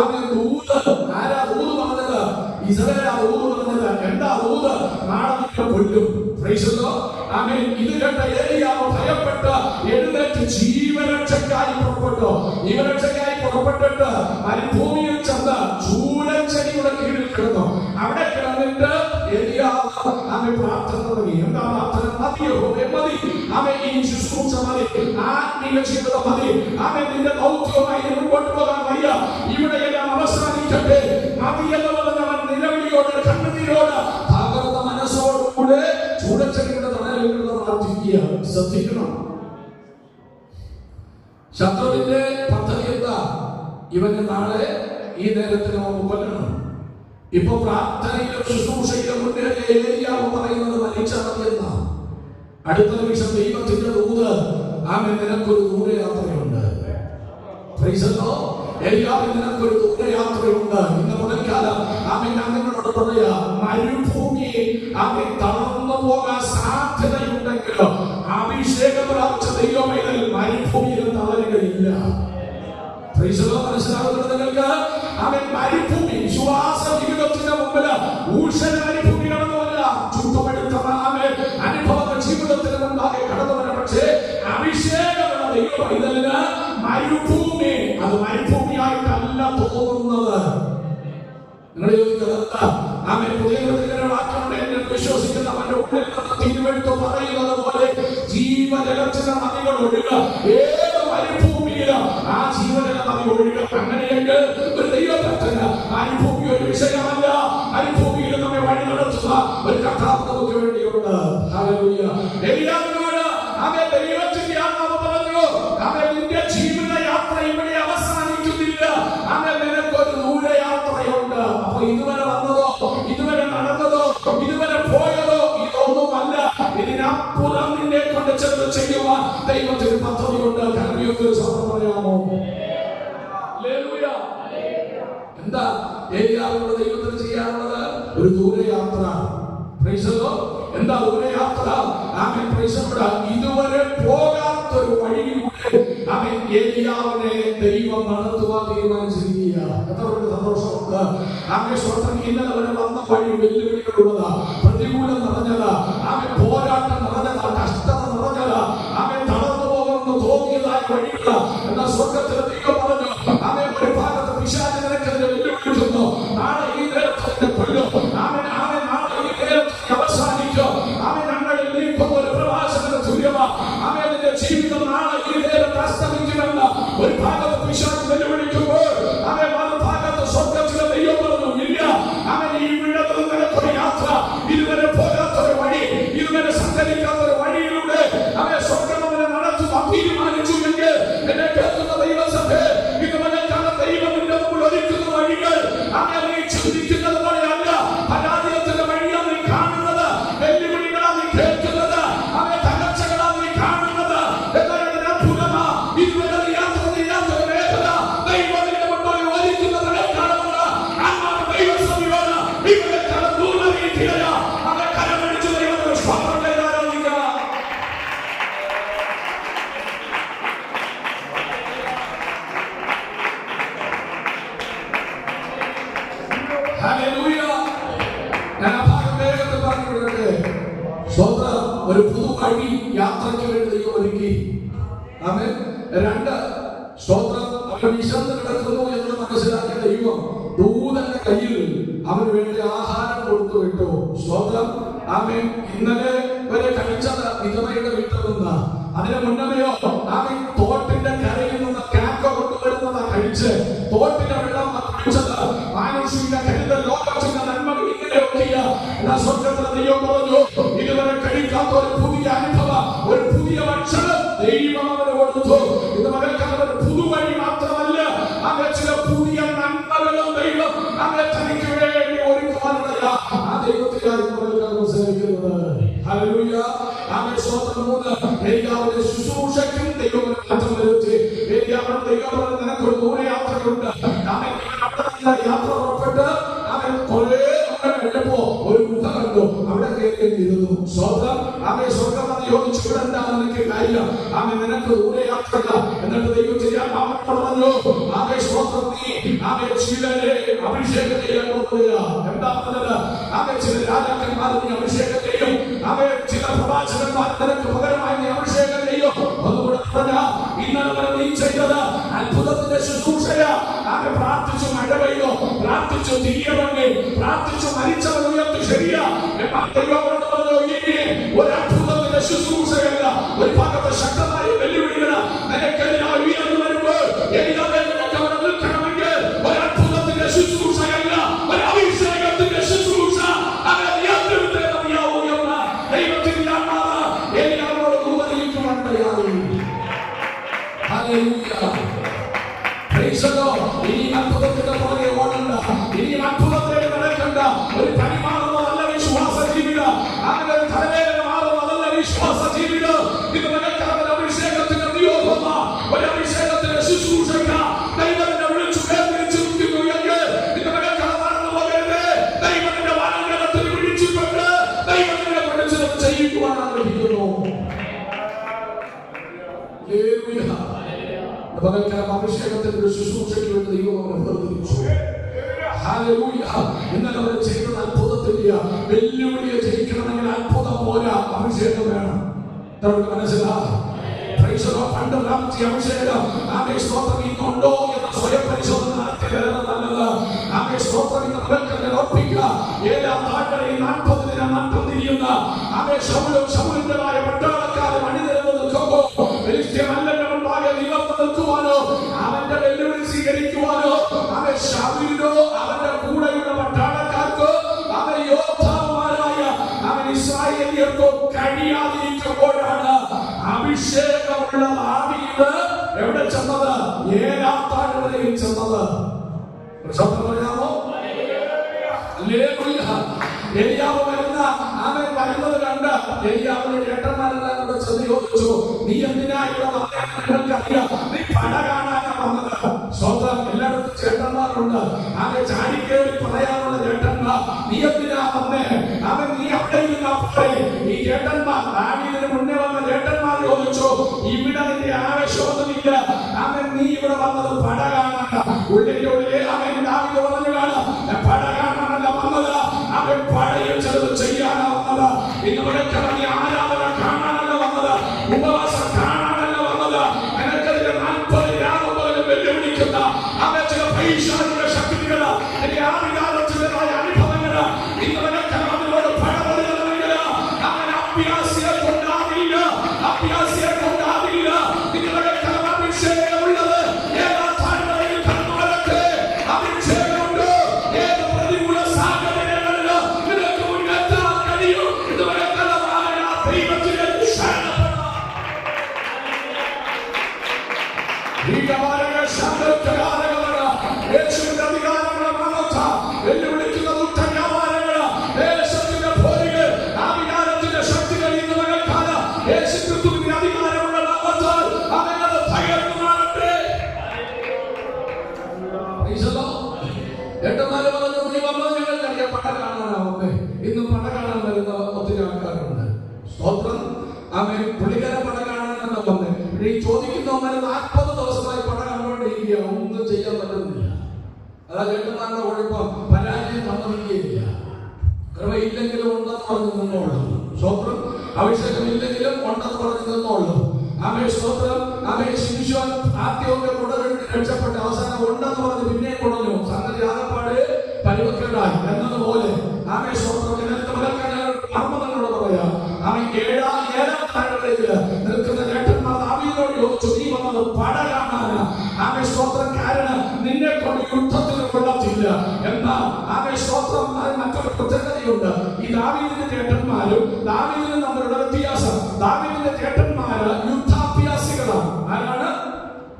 ആമേൻ ദൂത്. ആരാ ദൂത് പറഞ്ഞത്? ഇസ്രായേൽ ദൂത് പറഞ്ഞത്. എന്താ ദൂത്? നാളെ നിന്നെ കൊല്ലും. Praise the lord. ആമേൻ. ഇത് കേട്ട ഏലിയാവ് ഭയപ്പെട്ട് എഴുന്നേറ്റ് ജീവരക്ഷയ്ക്കായി പുറപ്പെട്ടു. ജീവരക്ഷയ്ക്കായി പുറപ്പെട്ടിട്ട് മരുഭൂമിയിൽ ചെന്ന് ചൂരച്ചെടിയുടെ കീഴിൽ കിടന്നു. അവിടെ കിടന്നിട്ട് ഏലിയാവ് ആമേൻ പ്രാർത്ഥന തുടങ്ങി. എന്താ പ്രാർത്ഥന? മതിയോ മതി, ആമേൻ. ഈ ശുശ്രൂഷ മതി, ആത്മീയ ജീവിതം മതി, ആമേൻ. നിന്റെ ദൗത്യവുമായി മുൻപോട്ട് പോകാൻ വയ്യ, ഇവിടെയെല്ലാം അവസാനിക്കട്ടെ മതിയെന്ന് പറഞ്ഞവൻ നിലവിളിയോട് കണ്ണുനീരോട് തകർന്ന മനസ്സോടുകൂടെ ചൂടച്ചെടിയുടെ തണലിൽ പ്രാർത്ഥിക്കുക. ശ്രദ്ധിക്കണം. ശത്രുവിന്റെ പദ്ധതി എന്താ? ഇവന് നാളെ ഈ നേരത്തിന് നമുക്ക് കൊല്ലണം. ഇപ്പൊ പ്രാർത്ഥനയിലും ശുശ്രൂഷയിലും മുന്നേറിയ ഏലിയാവ് പറയുന്നത് മരിച്ചാൽ മതിയെന്നാ. അടുത്ത നിമിഷം ദൈവത്തിന്റെ ദൂത് ആമേൻ നിനക്കൊരു ദൂരയാത്രയുണ്ട്. Praise the lord. ഏലിയാവിന് നിനക്കൊരു ദൂരയാത്രയുണ്ട്. ഇന്ന് പകൽക്കാലം ആമേൻ ഞാൻ നിങ്ങളോട് പറയാ, മരുഭൂമിയിൽ ആമേൻ തളർന്നു പോകാൻ സാധ്യതയുണ്ടെങ്കിലും അഭിഷേകം പ്രാപിച്ച ദൈവമേൽ മരുഭൂമിയിൽ തളരുകയില്ല. Price the Lord. മനസ്സിലാകുന്നത് നിങ്ങൾക്ക്? ആമേൻ. മരുഭൂമി വിശ്വാസ ജീവിതത്തിന്റെ മുമ്പിൽ ഊഷര മരുഭൂമി കടന്നുവല്ല, ചുട്ടുമെടുത്ത ആമേൻ അനുഭവങ്ങൾ ജീവിതത്തിന് മുമ്പാകെ കടന്നുവരാം. പക്ഷേ അഭിഷേകമുള്ള ദൈവം ഇതിന് മരുഭൂമി അത് മരുഭൂമിയായിട്ടല്ല തോന്നുന്നത്. നിങ്ങൾ ചോദിക്കുന്നത് ആമേൻ. പുതിയ വിശ്വസിക്കുന്നവന്റെ ഉള്ളിൽ നിന്ന് തിരുവെടുത്ത് പറയുന്നത് പോലെ ജീവജലത്തിന്റെ നദികൾ ഒഴുക. ഏത് മരുഭൂമിയിലും ആ ജീവജല നദി ഒഴുക. അങ്ങനെയെങ്കിൽ ഒരു ദൈവഭക്തന് മരുഭൂമി ഒരു വിഷയമല്ല. മരുഭൂമിയിൽ നമ്മെ വഴി നടത്തുക ഒരു കർത്താവ് നമുക്ക് വേണ്ടിയുണ്ട്. ഹല്ലേലൂയ. ഏലിയാവിനോട് ആമേൻ ദൈവത്തിന്റെ ആത്മാവ് പറഞ്ഞു, ആമേൻ നിന്റെ ജീവിത യാത്ര ഇവിടെ അവസാനിക്കുന്നില്ല, ആമേൻ നിനക്കൊരു ദൂരയാത്രയുണ്ട്. അപ്പൊ ഇതുവരെ വന്നതോ, ഇതുവരെ നടന്നതോ, ഇതുവരെ പോയതോ ഇതൊന്നുമല്ല. ഇതിനപ്പുറം നിന്നെ കൊണ്ട് ചെന്ന് ചെയ്യുവാൻ ദൈവത്തിന് പദ്ധതിയുണ്ട്. കർമ്മയൊക്കെ സ്വന്തം പറയാമോ? ഹല്ലേലൂയ. എന്താ ഏലിയാവിനോട് ദൈവത്തിന് ചെയ്യാനുള്ളത്? ഒരു ദൂരയാത്ര. Praise the lord. എന്താ ദൂരയാത്ര? ആമേൻ. Praise the lord. ഇതുവരെ പോകാത്തൊരു വഴിയിലൂടെ ആമേൻ ഏലിയാവിനെ ദൈവം നടത്തുവാൻ തീരുമാനിച്ചിരിക്കുകയാണ്. എത്ര സന്തോഷമുണ്ട്. ആമേൻ. സ്വന്തം ഇന്നലെ വരെ വന്ന വഴി വെല്ലുവിളികളുള്ളതാ, പ്രതികൂലം നിറഞ്ഞതാ, ആമേൻ പോരാട്ടം നിറഞ്ഞതാ, കഷ്ടത നിറഞ്ഞതാ, ആമേൻ തളർന്നു പോകുമെന്ന് തോന്നിയതായ വഴികള. എന്നാൽ സ്വർഗ്ഗത്തിലെ ദൈവം പറഞ്ഞു, ആമേൻ ഒരു ഭാഗത്ത് പിശാച് നിനക്കെതിരെ വെല്ലുവിളിക്കുന്നു, നാളെ ഈ നേരത്തെ കൊല്ലും, ആമേൻ ആമേൻ നാളെ ഈ നേരത്തെ അവസാനിക്കും, ആമേൻ ഞങ്ങളിൽ നീക്കുന്ന ഒരു പ്രവാചകന്റെ തുല്യമാ, ആമേൻ നിന്റെ ജീവിതം നാളെ ഈ നേരത്തെ അസ്തമിക്കുമെന്ന് ഒരു ഭാഗത്ത് പിശാച് വെല്ലുവിളിക്കുമ്പോൾ ആമേൻ മറുഭാഗത്ത് സ്വർഗ്ഗത്തിലെ ദൈവം പറഞ്ഞു, ഇല്ല, ആമേൻ ഈ വിടത്തിൽ നിനക്കൊരു യാത്ര, ഇതുവരെ പോകാത്തൊരു വഴി, ഇതുവരെ സഞ്ചരിക്കാത്തൊരു വഴിയിലൂടെ ആമേൻ സ്വർഗ്ഗം അവനെ നടത്തുവാൻ തീരുമാനിച്ചു എങ്കിൽ വഴി യാത്രയ്ക്ക് വേണ്ടി ദൈവം ഒരുക്കി. ആമേൻ. 2 സ്തോത്രം, അവൻ വിശന്ന് കിടക്കുന്നു എന്ന് മനസ്സിലാക്കിയ ദൈവം ദൂതന്റെ കയ്യിൽ അവന് വേണ്ടി ആഹാരം കൊടുത്തു വിട്ടു. സ്തോത്രം. ആമേൻ. ഇന്നലെ വരെ കഴിച്ചത് വിധവയുടെ വീട്ടിൽ നിന്ന്, അതിന് മുന്നമേയോ ആമേൻ തോട്ടിന്റെ കരയിൽ നിന്ന് കാക്ക കൊണ്ടുവരുന്നത് കഴിച്ച് തോട്ടിന്റെ വെള്ളം കുടിച്ചത് മാനുഷിക കരുതൽ ലോകത്തിന്റെ നന്മകൾ ഇങ്ങനെയൊക്കെയാ. സ്വർഗത്തിലെ ദൈവം പറഞ്ഞു, ഇതുവരെ കഴിക്കാത്ത ഒരു പുതിയ അനുഭവം, ഒരു പുതിയ ഭക്ഷണം ദൈവം അവന് കൊടുത്തു. ഇത് മകൾക്കാണ് ഒരു പുതുവഴി മാത്രമല്ല, അങ്ങനെ ചില പുതിയ നന്മകളും ദൈവം അങ്ങനെ തനിക്ക് വേണ്ടി ഒരുക്കുവാനുള്ള ആ ദൈവത്തിലായിരുന്നു മകൾക്കാണ്. ഹല്ലേലൂയ. ആമേൻ. സ്തോത്രം. 3 ഏലിയാവിന്റെ ശുശ്രൂഷയ്ക്കും ദൈവം മാറ്റം വരുത്തി. ഏലിയാവിനോട് ദൈവം പറഞ്ഞു, നിനക്കൊരു ദൂരയാത്രയുണ്ട്. ആമേൻ. അവിടെ നിന്ന് യാത്ര പുറപ്പെട്ട് ആമേൻ കുറേ കഴിഞ്ഞപ്പോ ഒരു ഗുഹ കണ്ടു, അവിടെ കയറിയിരുന്നു. സ്തോത്രം. ആമേൻ. സ്വർഗ്ഗം യോജിച്ചു, ഇവിടെ എന്താണ് നിനക്ക് കാര്യം? ആമേൻ. നിനക്ക് ദൂരയാത്രയില്ല. എന്നിട്ട് ദൈവം ചെയ്യാൻ പറഞ്ഞു, ആമേൻ സ്തോത്രം, നീ ആമേൻ ചിലരെ അഭിഷേകം ചെയ്യാൻ പോകുക. എന്താ പറഞ്ഞത്? ആമേൻ ചില രാജാക്കന്മാരെ നീ അഭിഷേകം ചെയ്യും. ആമേൻ ചില പ്രവാചകന്മാർ നിനക്ക് പകരമായി നീ അഭിഷേകം ചെയ്യും. അതുകൂടെ പറഞ്ഞ ഇന്നലെ വരെ നീ ചെയ്തത് അത്ഭുതത്തിന്റെ ശുശ്രൂഷയാ. ആമേൻ. പ്രാർത്ഥിച്ചു മഴ പെയ്യോ, പ്രാർത്ഥിച്ചു തീയവങ്ങി, പ്രാർത്ഥിച്ചു മരിച്ചവർ ഉയർത്തി. ശരിയാ. ദൈവം പറഞ്ഞു, ഇനി ഒരു അത്ഭുതത്തിന്റെ ശുശ്രൂഷയല്ല, ഒരു ഭാഗത്തെ ശക്തമായ വെല്ലുവിളികൾ നിനക്കെതിരായി ഉയർന്നു വരുമ്പോൾ നിനക്ക് അവിടെ നിൽക്കണമെങ്കിൽ ഒരു അത്ഭുതത്തിന്റെ ശുശ്രൂഷയല്ല, ഒരു അഭിഷേകത്തിന്റെ ശുശ്രൂഷ അങ്ങനെ ഉയർത്തിവിട്ടേ മതിയാവൂ എന്ന് ദൈവത്തിന്റെ ആത്മാവ് ഏലിയാവിനോട് ഉപദേശിക്കുവാൻ തയ്യാറായി. ഹല്ലേലൂയ. Praise the Lord. ഈ അത്ഭുതത്തിന്റെ പുറകെ ഓടണ്ട, ഈ അത്ഭുതത്തിലേക്ക് നടക്കണ്ട. ഒരു പരിമാണമല്ല വിശ്വാസ ജീവിതം, അങ്ങനെ ഒരു തലവേദനമാണെന്നല്ല വിശ്വാസ ജീവിതം. ഇത് നിനക്കാരുടെ അഭിഷേകത്തിന്റെ നിയോഗമ, ഒരു അഭിഷേകത്തിന്റെ ശുശ്രൂഷക ദൈവത്തിന്റെ വിളിച്ചു വേർതിരിച്ചിരിക്കുന്നു എങ്കിൽ ഇത് നിനക്കാണെന്ന് പറയരുത്. ദൈവത്തിന്റെ വാനകത്തിൽ വിളിച്ചുകൊണ്ട് ദൈവത്തിന്റെ പഠിച്ചത് ചെയ്യുവാൻ ആഗ്രഹിക്കുന്നു. അഭിഷേകത്തിന്റെ ശുശ്രൂഷയ്ക്ക് വേണ്ടി ദൈവം അവനെ വേർതിരിച്ചു. ഹല്ലേലൂയ. ഇന്നലെ അവർ ചെയ്തത് അത്ഭുതത്തില്ല. വെല്ലുവിളിയെ ജയിക്കണമെങ്കിൽ അത്ഭുതം പോരാ, അഭിഷേകം വേണം. നമുക്ക് മനസ്സിലാവും. പണ്ട് പ്രാപിച്ച അഭിഷേകം ആമേൻ സ്തോത്രം ഇന്നുണ്ടോ എന്ന സ്വയം പരിശോധന നടത്തിയതാണ് നല്ലത്. ആമേൻ സ്തോത്രം ഇന്ന് മകൾക്കെന്നെ ഓർപ്പിക്കുക. 7-ാം താഴ്വരയിൽ 40 ദിനം നട്ടം തിരിയുന്ന ആമേൻ ശൗലിന്റേതായ പട്ടാളക്കാരെ അണിനിരന്ന് നിൽക്കുമ്പോൾ ഫെലിസ്ത്യമല്ലന്റെ മുൻപാകെ നിവർന്ന് നിൽക്കുവാനോ അവന്റെ വെല്ലുവിളി സ്വീകരിക്കുവാനോ അവൻ ശൗലിനോ അവന്റെ കൂടെയുള്ള പട്ടാളക്കാർക്കോ അവൻ യോദ്ധാമാരായ അവൻ ഇസ്രായേലിയർക്കോ കഴിയാതിരിക്കുമ്പോഴാണ് അഭിഷേകമുള്ള ആവിയിൽ എവിടെ ചെന്നത്? 7-ാം താഴ്വരയിൽ ചെന്നത്. പറയാമോ? ഏലിയാവ് വരുന്ന അവൻ വരുന്നത് കണ്ട് ഏലിയാവിന്റെ ചേട്ടന്മാരെല്ലാം കൂടെ ചെന്ന് ചോദിച്ചു, നീ എന്തിനാ ഇവിടെ വന്നേക്കറിയാം? നീ പട കാണാനാ വന്നത്. സ്വന്തം എല്ലായിടത്തും ചേട്ടന്മാരുണ്ട്. അവൻ ചാടിക്കേറി പറയാനുള്ള ചേട്ടന്മാർ, നീ എന്തിനാ വന്നേ? അവൻ നീ അവിടെ ഇരുന്നാ പോരെ. ഈ ചേട്ടന്മാർ ദാവീദിന് മുന്നേ വന്ന ചേട്ടന്മാർ ചോദിച്ചു, ഇവിടെ നിന്റെ ആവശ്യമൊന്നുമില്ല. അവൻ നീ ഇവിടെ വന്നത് പട കാണാനാ. ഉള്ളിന്റെ ഉള്ളിൽ അവൻ ദാവീദ് പറഞ്ഞു കാണാം, പട കാണാനല്ല വന്നത്, അവൻ പടയിൽ ചിലത് ചെയ്യാനാ വന്നത്. ഇന്ന് വിളിക്കണി ആരാധന കാണാനല്ല വന്നത്, ഉപവാസം കാണാനല്ല വന്നത്. നിനക്കതിന്റെ 40 രാവുകളിൽ വെല്ലുവിളിക്കുന്ന അവൻ ചില പൈശാചിക ശക്തികൾ, എന്റെ ആവികാലത്തിൻ്റെതായ അനുഭവങ്ങൾ ഇന്ന് വിളിക്കണം. അതിനോട് പടപെടുകയാണെങ്കിൽ അവൻ അഭ്യാസിയെ കൊണ്ടാവില്ല, അഭ്യാസിയെ കൊണ്ടാവില്ല. നിങ്ങളുടെ അഭിഷേകമുള്ളത് ഏതാ താഴ്വരയിൽ കണ്ണുകളൊക്കെ അഭിഷേകമുണ്ടോ? ഏത് പ്രതികൂല സാഹചര്യങ്ങളിൽ നിനക്ക് മുന്നേറ്റാൻ കഴിയും? ഇതുവരെ ദൈവത്തിന്റെ യേശുവിന്റെ അധികാരങ്ങളെ വെല്ലുവിളിക്കുന്ന ദുഷ്ടവ്യാപാരങ്ങൾ, ദേശത്തിന്റെ പോരുകൾ, അധികാരത്തിന്റെ ശക്തികൾ ഇന്ന് മകൾക്കാല യേശു ക്രിസ്തുവിന്റെ അധികാരമുള്ള നാമത്താൽ അവനത് തകർന്നു മാറട്ടെ. ഏട്ടന്മാര് പറഞ്ഞു, നീ വന്നോ, ഞങ്ങൾക്കറിയാം പട കാണാനാവുന്നേ. ഇന്ന് പട കാണാൻ വരുന്ന ഒത്തിരി ആൾക്കാരുണ്ട്. സ്തോത്രം. ആമേൻ. പുള്ളിക്കാരെ പട കാണാനെന്ന് വന്നേ. ഈ ചോദിക്കുന്നവന്മാര് 40 ദിവസമായി പട കണ്ടുകൊണ്ടിരിക്കുക, ഒന്നും ചെയ്യാൻ പറ്റുന്നില്ല. അതാ ചേട്ടന്മാരുടെ കുഴപ്പം, പരാജയം വന്നിരിക്കുകയില്ല. കൃപയില്ലെങ്കിലും ഉണ്ടെന്ന് പറഞ്ഞു നിന്നോളൂ. സ്തോത്രം. അഭിഷേകമില്ലെങ്കിലും ഉണ്ടെന്ന് പറഞ്ഞു നിന്നോളൂ. ആമേ സ്തോത്രം. ആമേ ശിശുവാൻ ആദ്യമൊക്കെ കുടലിട്ട് രക്ഷപ്പെട്ട് അവസാനം ഉണ്ടെന്ന് പറഞ്ഞ് പിന്നെ കുടഞ്ഞു. സംഗതി ആകപ്പാട് പരിവക്കേടായി എന്നതുപോലെ ആമേ സ്തോത്രം. മർമ്മങ്ങളോട് പറയാം. അവൻ ഏഴാം താഴേക്ക് നിൽക്കുന്ന ചേട്ടന്മാർ ദാവീദിനോട് ചോദിച്ചു, നീ വന്നത് പട കാണാനാ? ആമേ സ്തോത്രം. കാരണം നിന്നെ കൊണ്ട് യുദ്ധത്തിന് കൊള്ളത്തില്ല. എന്നാൽ ആമേ സ്തോത്രം മറ്റൊരു പ്രത്യേകതയുണ്ട്. ഈ ദാവീദിന്റെ ചേട്ടന്മാരും ദാവീദിനും തമ്മിലുള്ള വ്യത്യാസം. ദാവീദിന്റെ ചേട്ടന്മാര് യുദ്ധാഭ്യാസികളാണ്. ആരാണ്?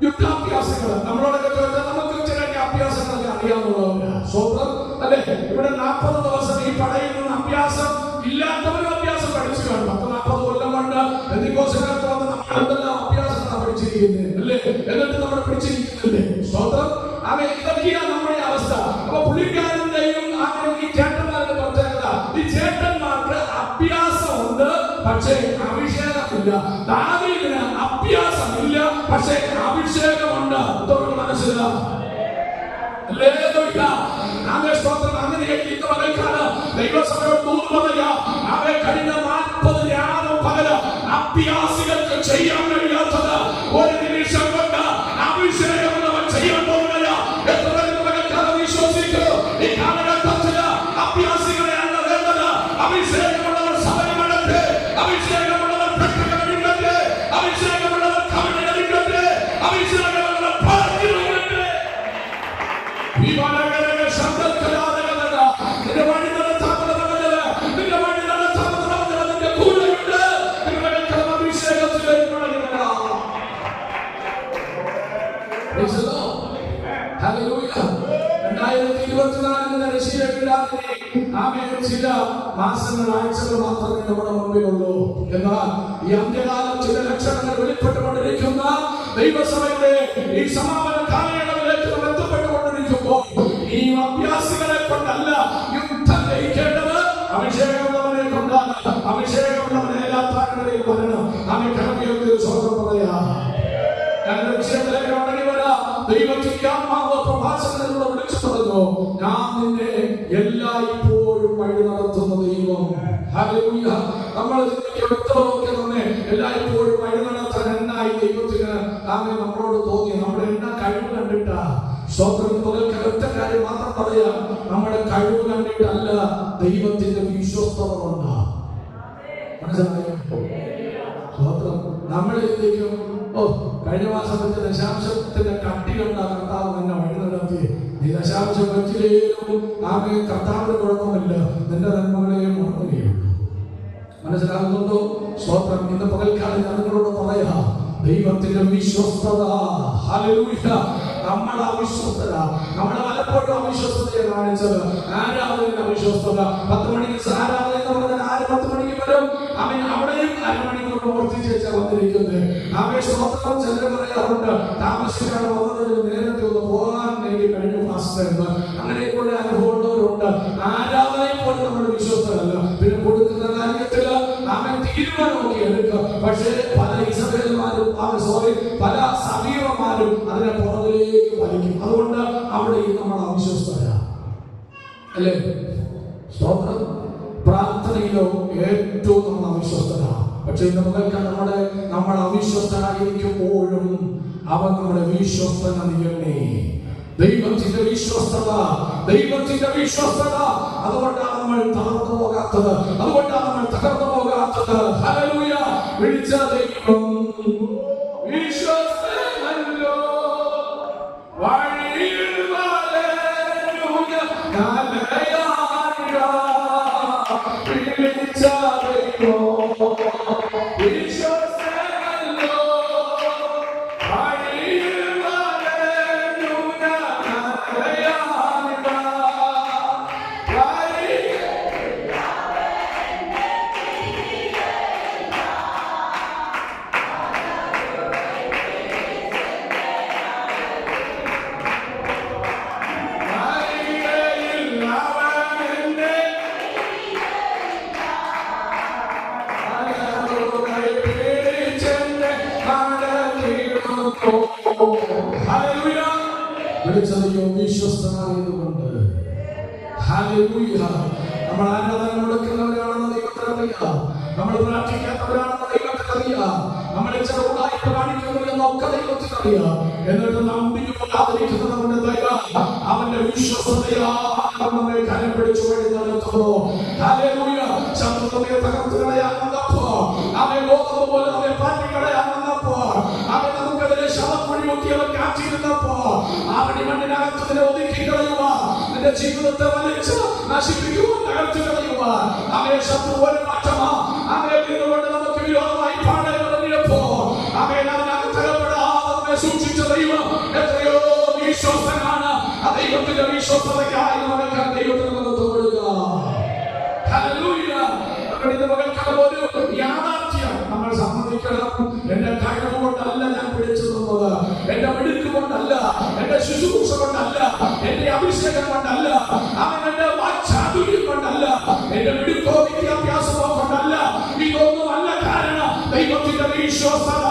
യുദ്ധാഭ്യാസികൾ. നമ്മളോടൊക്കെ ചോദിച്ചാൽ നമുക്ക് ചില അഭ്യാസങ്ങളൊക്കെ അറിയാവുന്നവരാ. സ്വന്തം അല്ലെ? ഇവിടെ 40 ദിവസം ഈ പടയിൽ നിന്ന് അഭ്യാസം ഇല്ലാത്തവരും അഭ്യാസം പഠിച്ചു കാണും. 40 കൊല്ലം കൊണ്ട് പെന്തിക്കോസ്തുകാർക്ക് വന്ന് നമ്മൾ എന്തെല്ലാം അഭ്യാസങ്ങളാണ് പഠിച്ചിരിക്കുന്നത് അല്ലേ? എന്നിട്ട് നമ്മൾ പഠിച്ചിരിക്കുന്നില്ലേ? സ്വന്തം. ഇതൊക്കെയാണ് നമ്മുടെ അവസ്ഥ. അപ്പൊ പുള്ളിക്കാരന്റെയും ഈ ചേട്ടന്മാരുടെ പ്രത്യേകത, ഈ ചേട്ടന്മാർക്ക് അഭ്യാസമുണ്ട്, പക്ഷേ അഭിഷേകമില്ല. ദാവീദിന് അഭ്യാസമില്ല, പക്ഷേ അഭിഷേകമുണ്ട്. ഇതൊക്കെ മനസ്സിലാവും. അങ്ങനെയെങ്കിൽ ഇന്ന് പകൽക്കാലം ദൈവസഭയോട് ദൂത് പറയാ. കഴിഞ്ഞ 40 രാവും പകല് അഭ്യാസികൾക്ക് ചെയ്യാൻ കഴിയാത്തത് ഒരു നിമിഷം കൊണ്ട് അഭിഷേകമുള്ളവൻ ചെയ്യാൻ പോകുന്നില്ല. എത്ര പകൽക്കാലം വിശ്വസിക്കുന്നു. ഈ കാലഘട്ടത്തില് അഭ്യാസികളെയാണ് വേണ്ടത്. അഭിഷേകമുള്ളവർ സഭയിടട്ടെ, അഭിഷേകമുള്ളവർ പ്രകടനമിടട്ടെ, അഭിഷേകമുള്ളവർ കവിതകളിടട്ടെ, അഭിഷേകമുള്ളവർ പാർട്ടികളിടട്ടെ. ചില മാസങ്ങൾ ആഴ്ചകൾ മാത്രമേ നമ്മുടെ മുമ്പിലുള്ളൂ. എന്നാൽ ഈ അന്ത്യകാലം ചില ലക്ഷണങ്ങൾ വെളിപ്പെട്ടുകൊണ്ടിരിക്കുന്ന ദൈവസഭയുടെ ഈ സമാപന കാലയളവിലേക്ക് നാം എത്തപ്പെട്ടുകൊണ്ടിരിക്കുമ്പോൾ ഈ അഭ്യാസികളെ കൊണ്ടല്ല യുദ്ധം ജയിക്കേണ്ടത്, അഭിഷേകമുള്ളവരെ കൊണ്ടാണ്. അഭിഷേകമുള്ളവരെ എല്ലാ താഴ്വരയിൽ വരണം. ആമേൻ. കരമുയർത്തി സ്വന്തം പറയാ. ദൈവത്തിന്റെ ആത്മാവ് പ്രഭാഷണത്തിലൂടെ വിളിച്ചു പറഞ്ഞു, ഞാൻ നിന്നെ എല്ലായ്പ്പോഴും വഴി നടത്തുന്ന ദൈവം. ഹല്ലേലൂയ. നമ്മൾ വ്യക്തമൊക്കെ തന്നെ എല്ലായ്പ്പോഴും വഴി നടത്താൻ എന്നായി ദൈവത്തിന് ആമേൻ നമ്മളോട് തോന്നി. നമ്മുടെ എന്നാ കഴിവ് കണ്ടിട്ടാ? സ്തോത്രം. ഒറ്റ കാര്യം മാത്രം പറയാം, നമ്മുടെ കഴിവ് കണ്ടിട്ടല്ല, ദൈവത്തിന്റെ വിശ്വസ്തത കൊണ്ടാ. മനസ്സിലായോ? സ്തോത്രം. നമ്മളെന്തെങ്കിലും കഴിഞ്ഞ മാസം വെച്ച ദശാംശത്തിന്റെ കട്ടികളുണ്ടാ കർത്താവ് തന്നെ വഴി നടത്തി. നീ ദശാംശം വെച്ചിലേക്കും ആകെ കർത്താവിന് കുഴപ്പമില്ല, നിന്റെ നന്മകളെയും മറക്കുകയുള്ളൂ. മനസ്സിലാകുന്നുണ്ടോ? സ്തോത്രം. ഇന്ന് പകൽക്കാലം ഞാൻ നിങ്ങളോട് പറയാ, ദൈവത്തിന്റെ വിശ്വസ്തത. ഹല്ലേലൂയ. നമ്മുടെ അവിശ്വസ്തത, നമ്മുടെ പലപ്പോഴും അവിശ്വസ്തതയെ കാണിച്ചത് ആരാധനയുടെ അവിശ്വസ്തത. 10 മണിക്ക് ആരാധന എന്ന് പറഞ്ഞാൽ ആര് 10 മണിക്ക് വരും? അവൻ അവിടെയും അരമണിക്കൂർ പ്രവർത്തിച്ച് വന്നിരിക്കുന്നത്. അവയെ സ്തോത്രം. ചിലർ പറയാറുണ്ട്, താമസിച്ചാണ് വന്നത്, നേരത്തെ ഒന്ന് പോകാൻ വേണ്ടി കഴിഞ്ഞു മാസം എന്ന്. അങ്ങനെയൊക്കെയുള്ള അനുഭവമുള്ളവരുണ്ട്. ആരാധനയെ പോലെ നമ്മൾ വിശ്വസ്തരല്ല. പിന്നെ കൊടുക്കുന്ന കാര്യത്തില് അവൻ തീരുമാനമൊക്കെ എടുക്കുക. പക്ഷേ പല ഇസബേൽമാരും പല സമീപന്മാരും അതിനെ പുറകിലേക്ക് വലിക്കും. അതുകൊണ്ട് അവിടെയും നമ്മൾ അവിശ്വസ്തരാണ് അല്ലേ? സ്തോത്രം. പ്രാർത്ഥനയിലോ ഏറ്റവും നമ്മൾ അവിശ്വസ്തരാണ്. പക്ഷെ ഇന്ന് മുതൽക്ക് നമ്മൾ അവിശ്വസ്തരായിരിക്കുമ്പോഴും അവൻ നമ്മുടെ വിശ്വസ്തനറിയണേ. ദൈവത്തിന്റെ വിശ്വസ്തത, ദൈവത്തിന്റെ വിശ്വസ്തത. അതുകൊണ്ടാണ് നമ്മൾ തകർന്നു പോകാത്തത്, അതുകൊണ്ടാണ് നമ്മൾ തകർന്നു പോകാത്തത്. ഹല്ലേലൂയ. വിളിച്ച ദൈവം വിശ്വസ്തനല്ലോ, വഴിയിൽ വലഞ്ഞുക കാലയായിരാ. വിളിച്ച ദൈവം വിശ്വസ്തനല്ലോ, വഴിയിൽ വലഞ്ഞുക കാലയായിരാ. വിളിച്ചതയോ വിശ്വസ്തനായതുകൊണ്ട്. ഹല്ലേലൂയ. നമ്മൾ ആരാധന മുടക്കുന്നവരാണെന്ന് ദൈവത്തിനറിയാം. നമ്മൾ പ്രാർത്ഥിക്കാത്തവരാണെന്ന് ദൈവത്തിന് അറിയാം. നമ്മൾ ചില ഉടായ്പ കാണിക്കുന്നു എന്നൊക്കെ ദൈവത്തിന് അറിയാം. എന്നിട്ട് നാം ആദരിക്കുന്നവന്റെ ദയ, അവന്റെ വിശ്വസ്തതയാ നമ്മെ കരം പിടിച്ചു വഴി നടത്തുന്നു. ഹല്ലേലൂയ. ശത്രുക്കളെ തകർത്ത് കളയാമെന്നപ്പോ, അവൻ ഗോതമ്പ് പോലെ അവനെ പാറ്റി കളയാമെന്നപ്പോ, അവൻ നമുക്കെതിരെ ശവക്കുഴി മുക്കിയവൻ കാറ്റിരുന്നപ്പോ, അവൻ മണ്ണിനകത്തതിനെ ഒതുക്കി കളയുക, നിന്റെ ജീവിതത്തെ വലിച്ച് നശിപ്പിക്കുവാൻ തകർത്ത് കളയുക. അവയെ ശത്രു ഒരു മാറ്റമാ അവയെ നിന്നുകൊണ്ട് നമുക്ക് വിരോധമായി പാടെ പറഞ്ഞപ്പോ, അവൻ അതിനകത്തകപ്പെടാതെ നമ്മെ സൂക്ഷിച്ച ദൈവം എത്രയോ വിശ്വസ്തനാണ്. ആ ദൈവത്തിന്റെ വിശ്വസ്തതയ്ക്കായി നമുക്ക് ദൈവത്തിന് കൊടുക്കുക. ഹല്ലേലൂയ. നമ്മുടെ മകൾക്കൊരു യാഥാർത്ഥ്യം നമ്മൾ സമ്മതിക്കണം. എന്റെ കഴിവ് കൊണ്ടല്ല ഞാൻ പിടിച്ചു തന്നത്, എന്റെ മിടുക്ക് കൊണ്ടല്ല, എന്റെ ശുശ്രൂഷ കൊണ്ടല്ല, എന്റെ അഭിഷേകം കൊണ്ടല്ല, അവൻ എന്റെ വാക്ചാതുര്യം കൊണ്ടല്ല, എന്റെ മിടുക്കോ വിദ്യാഭ്യാസമോ കൊണ്ടല്ല. ഇതൊന്നും അല്ല കാരണം. ദൈവത്തിന്റെ വിശ്വസ്തത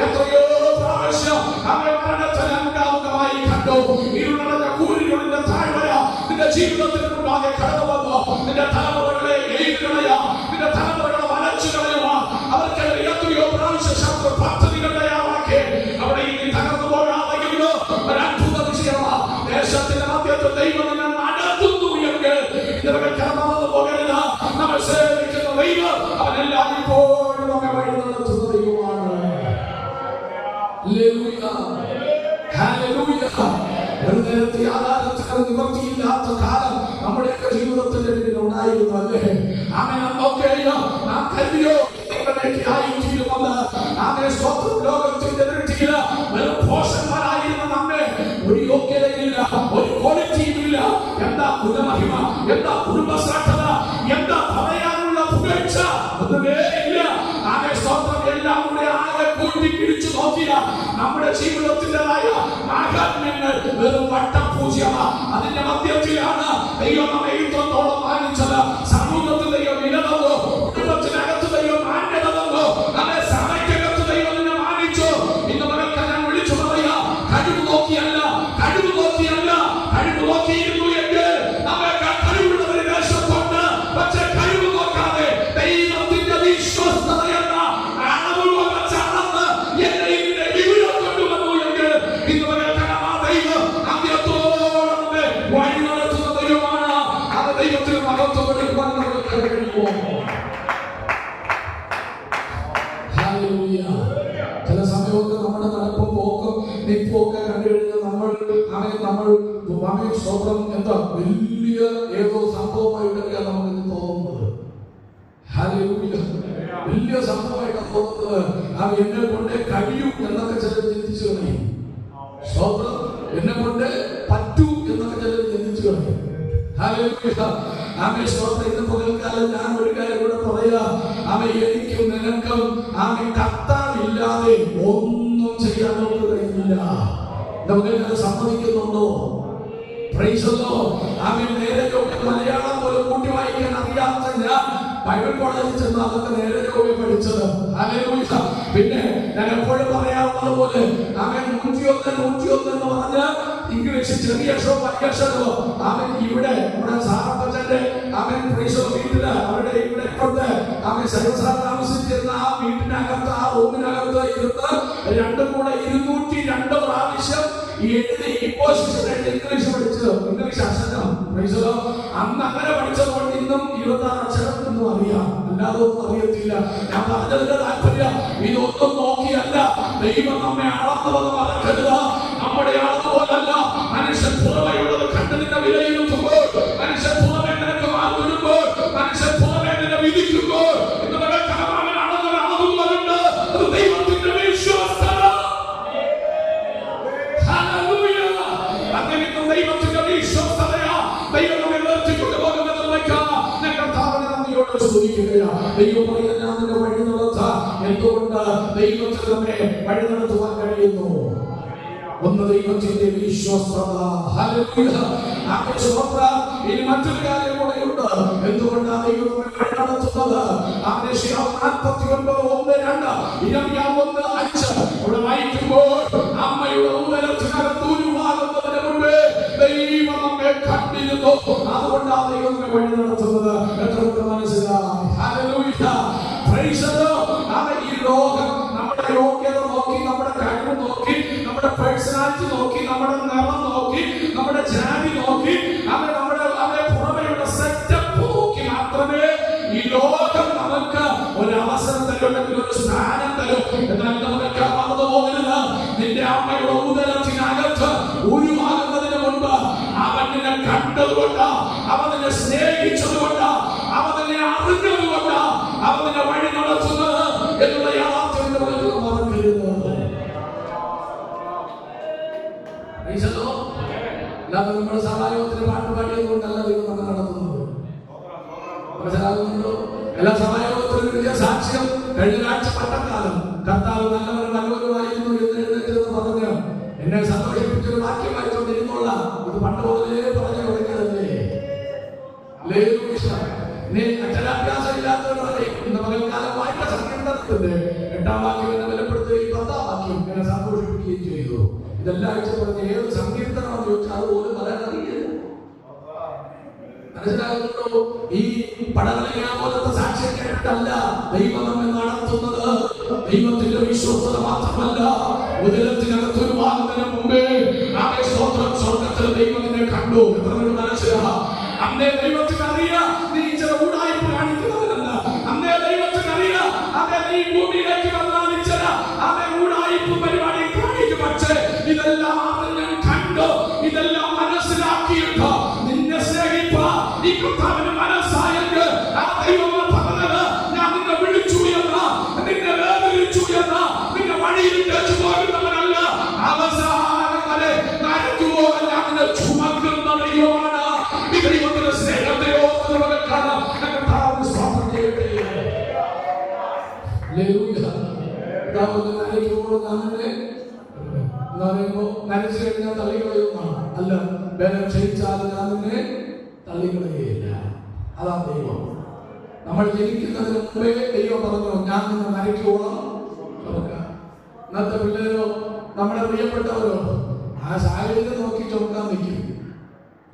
എത്രയോ പ്രാവശ്യം അവൻ മരണത്തിന് മുഖാമുഖമായി കണ്ടു. ഇരുളടഞ്ഞ കൂരിരുളിന്റെ താഴ്വര നിന്റെ ജീവിതത്തിന് മുമ്പാകെ കടന്നു വന്നു. നിന്റെ തലമുറകളെ എഴുതുകളയ, നിന്റെ തലമുറകളെ വലച്ചു കളയുക. അവർക്കെതിരെ എത്രയോ പ്രാവശ്യം ശത്രു പദ്ധതികൾ തയ്യാറാക്കി. അവിടെ ഇനി തകർന്നു പോകാതെങ്കിലും ഒരു അത്ഭുത വിഷയമാ. ദേശത്തിന്റെ മധ്യത്തിൽ ദൈവം നിന്നെ നടത്തുന്നു എങ്കിൽ ഇതുവരെ കടന്നു പോകരുത്. നമ്മൾ സേവിക്കുന്ന ദൈവം അവൻ എല്ലായ്പ്പോഴും നമ്മെ വഴി നടത്തുന്ന ദൈവമാണ്. ഹല്ലേലൂയ. ഹല്ലേലൂയ. ഒരു നേരത്തെ ആരാധനത്തിന് നിവൃത്തിയില്ലാത്ത കാലം നമ്മുടെയൊക്കെ ജീവിതത്തിന്റെ പിന്നിൽ ഉണ്ടായിരുന്നു അല്ലേ? അവൻ അന്നൊക്കെയോ നാം കരുതിയോ ആയിരിക്കുമെന്ന്. അങ്ങനെ സ്വന്തം ലോകത്തിന്റെ ദൃഷ്ടിയില് വെറും പോഷന്മാരായിരുന്ന നമ്മെ ഒരു യോഗ്യതയില്ല, ഒരു ക്വാളിറ്റിയുമില്ല. എന്താ ഗുണമഹിമ, എന്താ കുടുംബശ്രദ്ധത, എന്താ പറയാനുള്ള പുകഴ്ച, ഒന്നുമേ ഇല്ല. ആകെ സ്വന്തം എല്ലാം കൂടെ ആകെ കൂട്ടി പിടിച്ചു നോക്കിയ നമ്മുടെ ജീവിതത്തിൻ്റെതായ മാഹാത്മ്യങ്ങൾ വെറും വട്ടപൂജ്യമാ. അതിന്റെ മധ്യത്തിലാണ് ദൈവം നമ്മെ ഇത്രത്തോളം മാനിച്ചത്. സമൂഹത്തിൽ ദൈവം വില തന്നു, കുടുംബത്തിനകത്ത് ദൈവം മാന്യത തന്നു, നമ്മെ സഭയ്ക്കകത്ത് ദൈവം നിന്നെ മാനിച്ചു. ഇന്ന് മകൾക്ക് ഞാൻ വിളിച്ചു പറയാ, കഴിവ് നോക്കിയല്ല, കഴിവ് നോക്കിയല്ല, കഴിവ് നോക്കിയിരുന്നു എങ്കിൽ നമ്മെ കഴിവുള്ളവരെ ദേശത്തുണ്ട്. പക്ഷെ കഴിവ് നോക്കാതെ ദൈവത്തിന്റെ വിശ്വസ്തത എന്ന അളവുകൾ വെച്ചളന്ന് എന്നെ ഇതിന്റെ വിവരം കൊണ്ടുവന്നു എങ്കിൽ ഇന്ന് മകൾക്ക് ആ ദൈവം ആദ്യത്തോടെ വഴി നടത്തുന്ന ദൈവമാണ്. അത് ദൈവത്തിന് മഹത്വം കൊടുക്കുവാൻ നമുക്ക് കഴിയുമോ? ചില സമയമൊക്കെ നമ്മുടെ നടപ്പും പോക്കും നിപ്പൊക്കെ കണ്ടുകഴിഞ്ഞാൽ നമ്മൾ സ്വന്തം എന്താ വലിയ ഏതോ സംഭവമായിട്ടൊക്കെയാണ് നമുക്ക് തോന്നുന്നത്. വലിയ സംഭവമായിട്ടാണ് തോന്നുന്നത്. അത് എന്നെ കൊണ്ടേ കഴിയും എന്നൊക്കെ ചിലർ ചിന്തിച്ചു കളയും. സ്വന്തം എന്നെ കൊണ്ട് പറ്റൂ എന്നൊക്കെ ചിലർ ചിന്തിച്ചു കളയും. ആമേ സ്തോത്രം. ഇന്ന് പകൽക്കാലം ഞാൻ ഒരു കാര്യം കൂടെ പറയാ. ആമേ എനിക്കും നിനക്കും ആമേ കർത്താവില്ലാതെ ഒന്നും ചെയ്യാൻ നമുക്ക് കഴിയില്ല. നമുക്ക് സമ്മതിക്കുന്നുണ്ടോ? Price the Lord. ആമേ നേരെ മലയാളം പോലും കൂട്ടി വായിക്കാൻ അറിയാത്ത ഞാൻ ബൈബിൾ കോളേജിൽ ചെന്ന് അതൊക്കെ നേരെ പഠിച്ചത്. ഹല്ലേലൂയ. പിന്നെ ഞാൻ എപ്പോഴും പറയാറുള്ളത് പോലെ ആമേ 101 എന്ന് പറഞ്ഞാൽ ഇംഗ്ലീഷ് ചെറിയ അക്ഷരവും വലിയ അക്ഷരവും. അവൻ ഇവിടെ സാറപ്പച്ചന്റെ അവൻ വീട്ടില് അവരുടെ ഇവിടെ കൊണ്ട് അവൻ സർവസാർ താമസിച്ചിരുന്ന ആ വീട്ടിനകത്ത് ആ റൂമിനകത്ത് ഇരുന്ന് രണ്ടും കൂടെ 202 പ്രാവശ്യം എഴുതി ഇംഗ്ലീഷ് പഠിച്ചത്. ഇംഗ്ലീഷ് അക്ഷരം അന്ന് അങ്ങനെ പഠിച്ചത് കൊണ്ട് ഇന്നും 26 അക്ഷരം എന്നും അറിയാം, അല്ലാതെ ഒന്നും അറിയത്തില്ല. ഞാൻ പറഞ്ഞതിന്റെ താല്പര്യം ഇതൊന്നും നോക്കിയല്ല ദൈവം നമ്മെ അളന്നതെന്ന് മറക്കരുത്. നമ്മുടെ അളന്ന പോലല്ല. മനുഷ്യൻ പുറമെയുള്ളത് കണ്ട് നിന്നെ വിലയിരുത്തുമ്പോൾ, മനുഷ്യൻ പുറമെ നിനക്ക് മാറുമ്പോൾ, മനുഷ്യൻ പുറമെ നിന്നെ വിധിക്കുമ്പോൾ അളവുകളുണ്ട്. അത് ദൈവത്തിന്റെ വിശ്വാസത. അങ്ങനെ ദൈവത്തിന്റെ വിശ്വാസതയാ ദൈവം നമ്മെ ഉയർത്തിക്കൊണ്ട് പോകുമെന്ന് വയ്ക്കാം. ഞങ്ങൾ താവനയോട് ചോദിക്കുകയാ. ദൈവം പറയുന്നത് ഞാൻ നിന്നെ വഴി നടത്താം. എന്തുകൊണ്ട് ദൈവത്തിന് നമ്മെ വഴി നടത്തുവാൻ കഴിയുന്നു? ഒന്ന് ദൈവത്തിന്റെ വിശ്വസ്തത. ഹല്ലേലൂയ. ഇനി മറ്റൊരു കാര്യം കൂടെയുണ്ട്. എന്തുകൊണ്ടാണ് ദൈവം നമ്മെ നടത്തുന്നത്? 49:1-2 ഇവിടെ വായിക്കുമ്പോൾ അമ്മയുടെ ഉദരത്തിനകത്ത് ഉരുവാകുന്നതിന് മുമ്പേ ദൈവം നമ്മെ കണ്ടിരുന്നു. അതുകൊണ്ടാണ് ദൈവം നമ്മെ വഴി നടത്തുന്നത്. എത്ര മനസ്സിലായി? ഹല്ലേലൂയ. നമ്മുടെ പേഴ്സണാലിറ്റി നോക്കി, നമ്മുടെ നിറം നോക്കി, നമ്മുടെ ജാതി നോക്കി, നമ്മുടെ പുറമെയുള്ള സെറ്റപ്പ് നോക്കി മാത്രമേ ഈ ലോകം നമുക്ക് ഒരു അവസരം തരുമെങ്കിൽ ഒരു സ്ഥാനം തരും. എന്നാൽ നമുക്ക് മറന്നു പോകരുത്, നിന്റെ അമ്മയുടെ ഉദരത്തിനകത്ത് ഉരുവാകുന്നതിന് മുൻപ് അവൻ നിന്നെ കണ്ടതുകൊണ്ട്, അവൻ നിന്നെ സ്നേഹിച്ചതുകൊണ്ട്, അവൻ നിന്നെ അറിഞ്ഞതുകൊണ്ട് അവൻ നിന്നെ വഴി നടത്തുന്നത് എന്നുള്ള യാഥാർത്ഥ്യം മറക്കരുത്. അല്ലാതെ നമ്മുടെ സഹായത്തിന് പാട്ട് പാടിയത് കൊണ്ടല്ല ദൈവം നമ്മൾ നടത്തുന്നത്. മനസ്സിലാകുന്നുണ്ടോ? എല്ലാ സഹായത്തിനും വലിയ സാക്ഷ്യം കഴിഞ്ഞ ആഴ്ച പട്ടക്കാലം കർത്താവ് നല്ലവരുമായിരുന്നു എന്ന് എഴുന്നേറ്റെന്ന് പറഞ്ഞ് എന്നെ സന്തോഷിപ്പിച്ചൊരു വാക്യം വായിച്ചുകൊണ്ടിരുന്നുള്ള ഇത് പണ്ട് മുതലേ പറഞ്ഞു കൊടുക്കരുതല്ലേ. അക്ഷരാഭ്യാസം ഇല്ലാത്തവരുടെ ഇന്ന് പകൽക്കാലം വായ്പ സങ്കീർത്തനത്തിന്റെ 8-ാം വാക്യം എന്നെ ബലപ്പെടുത്തുകയും 10-ാം വാക്യം എന്നെ സന്തോഷിപ്പിക്കുകയും ചെയ്തു. ഇതെല്ലാം ആഴ്ച പറഞ്ഞ് ഏത് സങ്കീർത്തനമാണെന്ന് ചോദിച്ചാൽ അതുപോലും പറയാൻ അറിയില്ല. മനസ്സിലാകുന്നുണ്ടോ? ഈ പടവലങ്ങ പോലത്തെ സാക്ഷ്യം കേട്ടിട്ടല്ല ദൈവം നമ്മെ നടത്തുന്നത്. ദൈവത്തിന്റെ വിശ്വസ്തത മാത്രമല്ല, ഉദരത്തിനകത്ത് ഉരുവാകുന്നതിന് മുമ്പേ സ്വർഗത്തിൽ ദൈവത്തിനെ കണ്ടു. മനസ്സിലാ അന്നേ ദൈവത്തിന് അറിയാം നീ ചില ഉടായ്പ കാണിക്കുന്നവരല്ല. അന്നേ ദൈവത്തിന് അറിയാം അതെ നീ ഭൂമിയിലേക്ക് വന്നാൽ ചില അതെ ഉടായ്പ പരിപാടി കാണിക്കും. പക്ഷേ ഇതെല്ലാം ഞാൻ കണ്ടു, ഇതെല്ലാം മനസ്സിലാക്കിയിട്ട് നിന്നെ സ്നേഹിപ്പാ ഈ കർത്താവിന് മനസ്സായെങ്കിൽ ആ ദൈവം പറഞ്ഞത് ഞാൻ നിന്നെ വിളിച്ചു എന്ന, നിന്നെ വേദനിച്ചു എന്ന, നിന്നെ വഴിയിൽ തെച്ചു പോകുന്നവനല്ല, അവസാനം വരെ നരകു പോകാൻ ഞാൻ നിന്നെ ചുമക്കുന്ന ദൈവമാണ്. ഈ ദൈവത്തിന്റെ സ്നേഹത്തെ ഓർത്ത് കർത്താവിന് സ്തോത്രം ചെയ്യട്ടെ. നനച്ചു കഴിഞ്ഞാൽ തള്ളിക്കളയുന്നതാണ്. അല്ല, ബലം ക്ഷയിച്ചാൽ ഞാൻ നിന്നെ തള്ളിക്കളയുകയില്ല. അതാണ് ദൈവം. നമ്മൾ ജനിക്കുന്നതിന് മുമ്പേ ദൈവം പറഞ്ഞു ഞാൻ നിന്നെ നരയ്ക്കോളം. ഇന്നത്തെ പിള്ളേരോ നമ്മുടെ പ്രിയപ്പെട്ടവരോ ആ സാഹചര്യം നോക്കി ചുമക്കാൻ നിൽക്കും.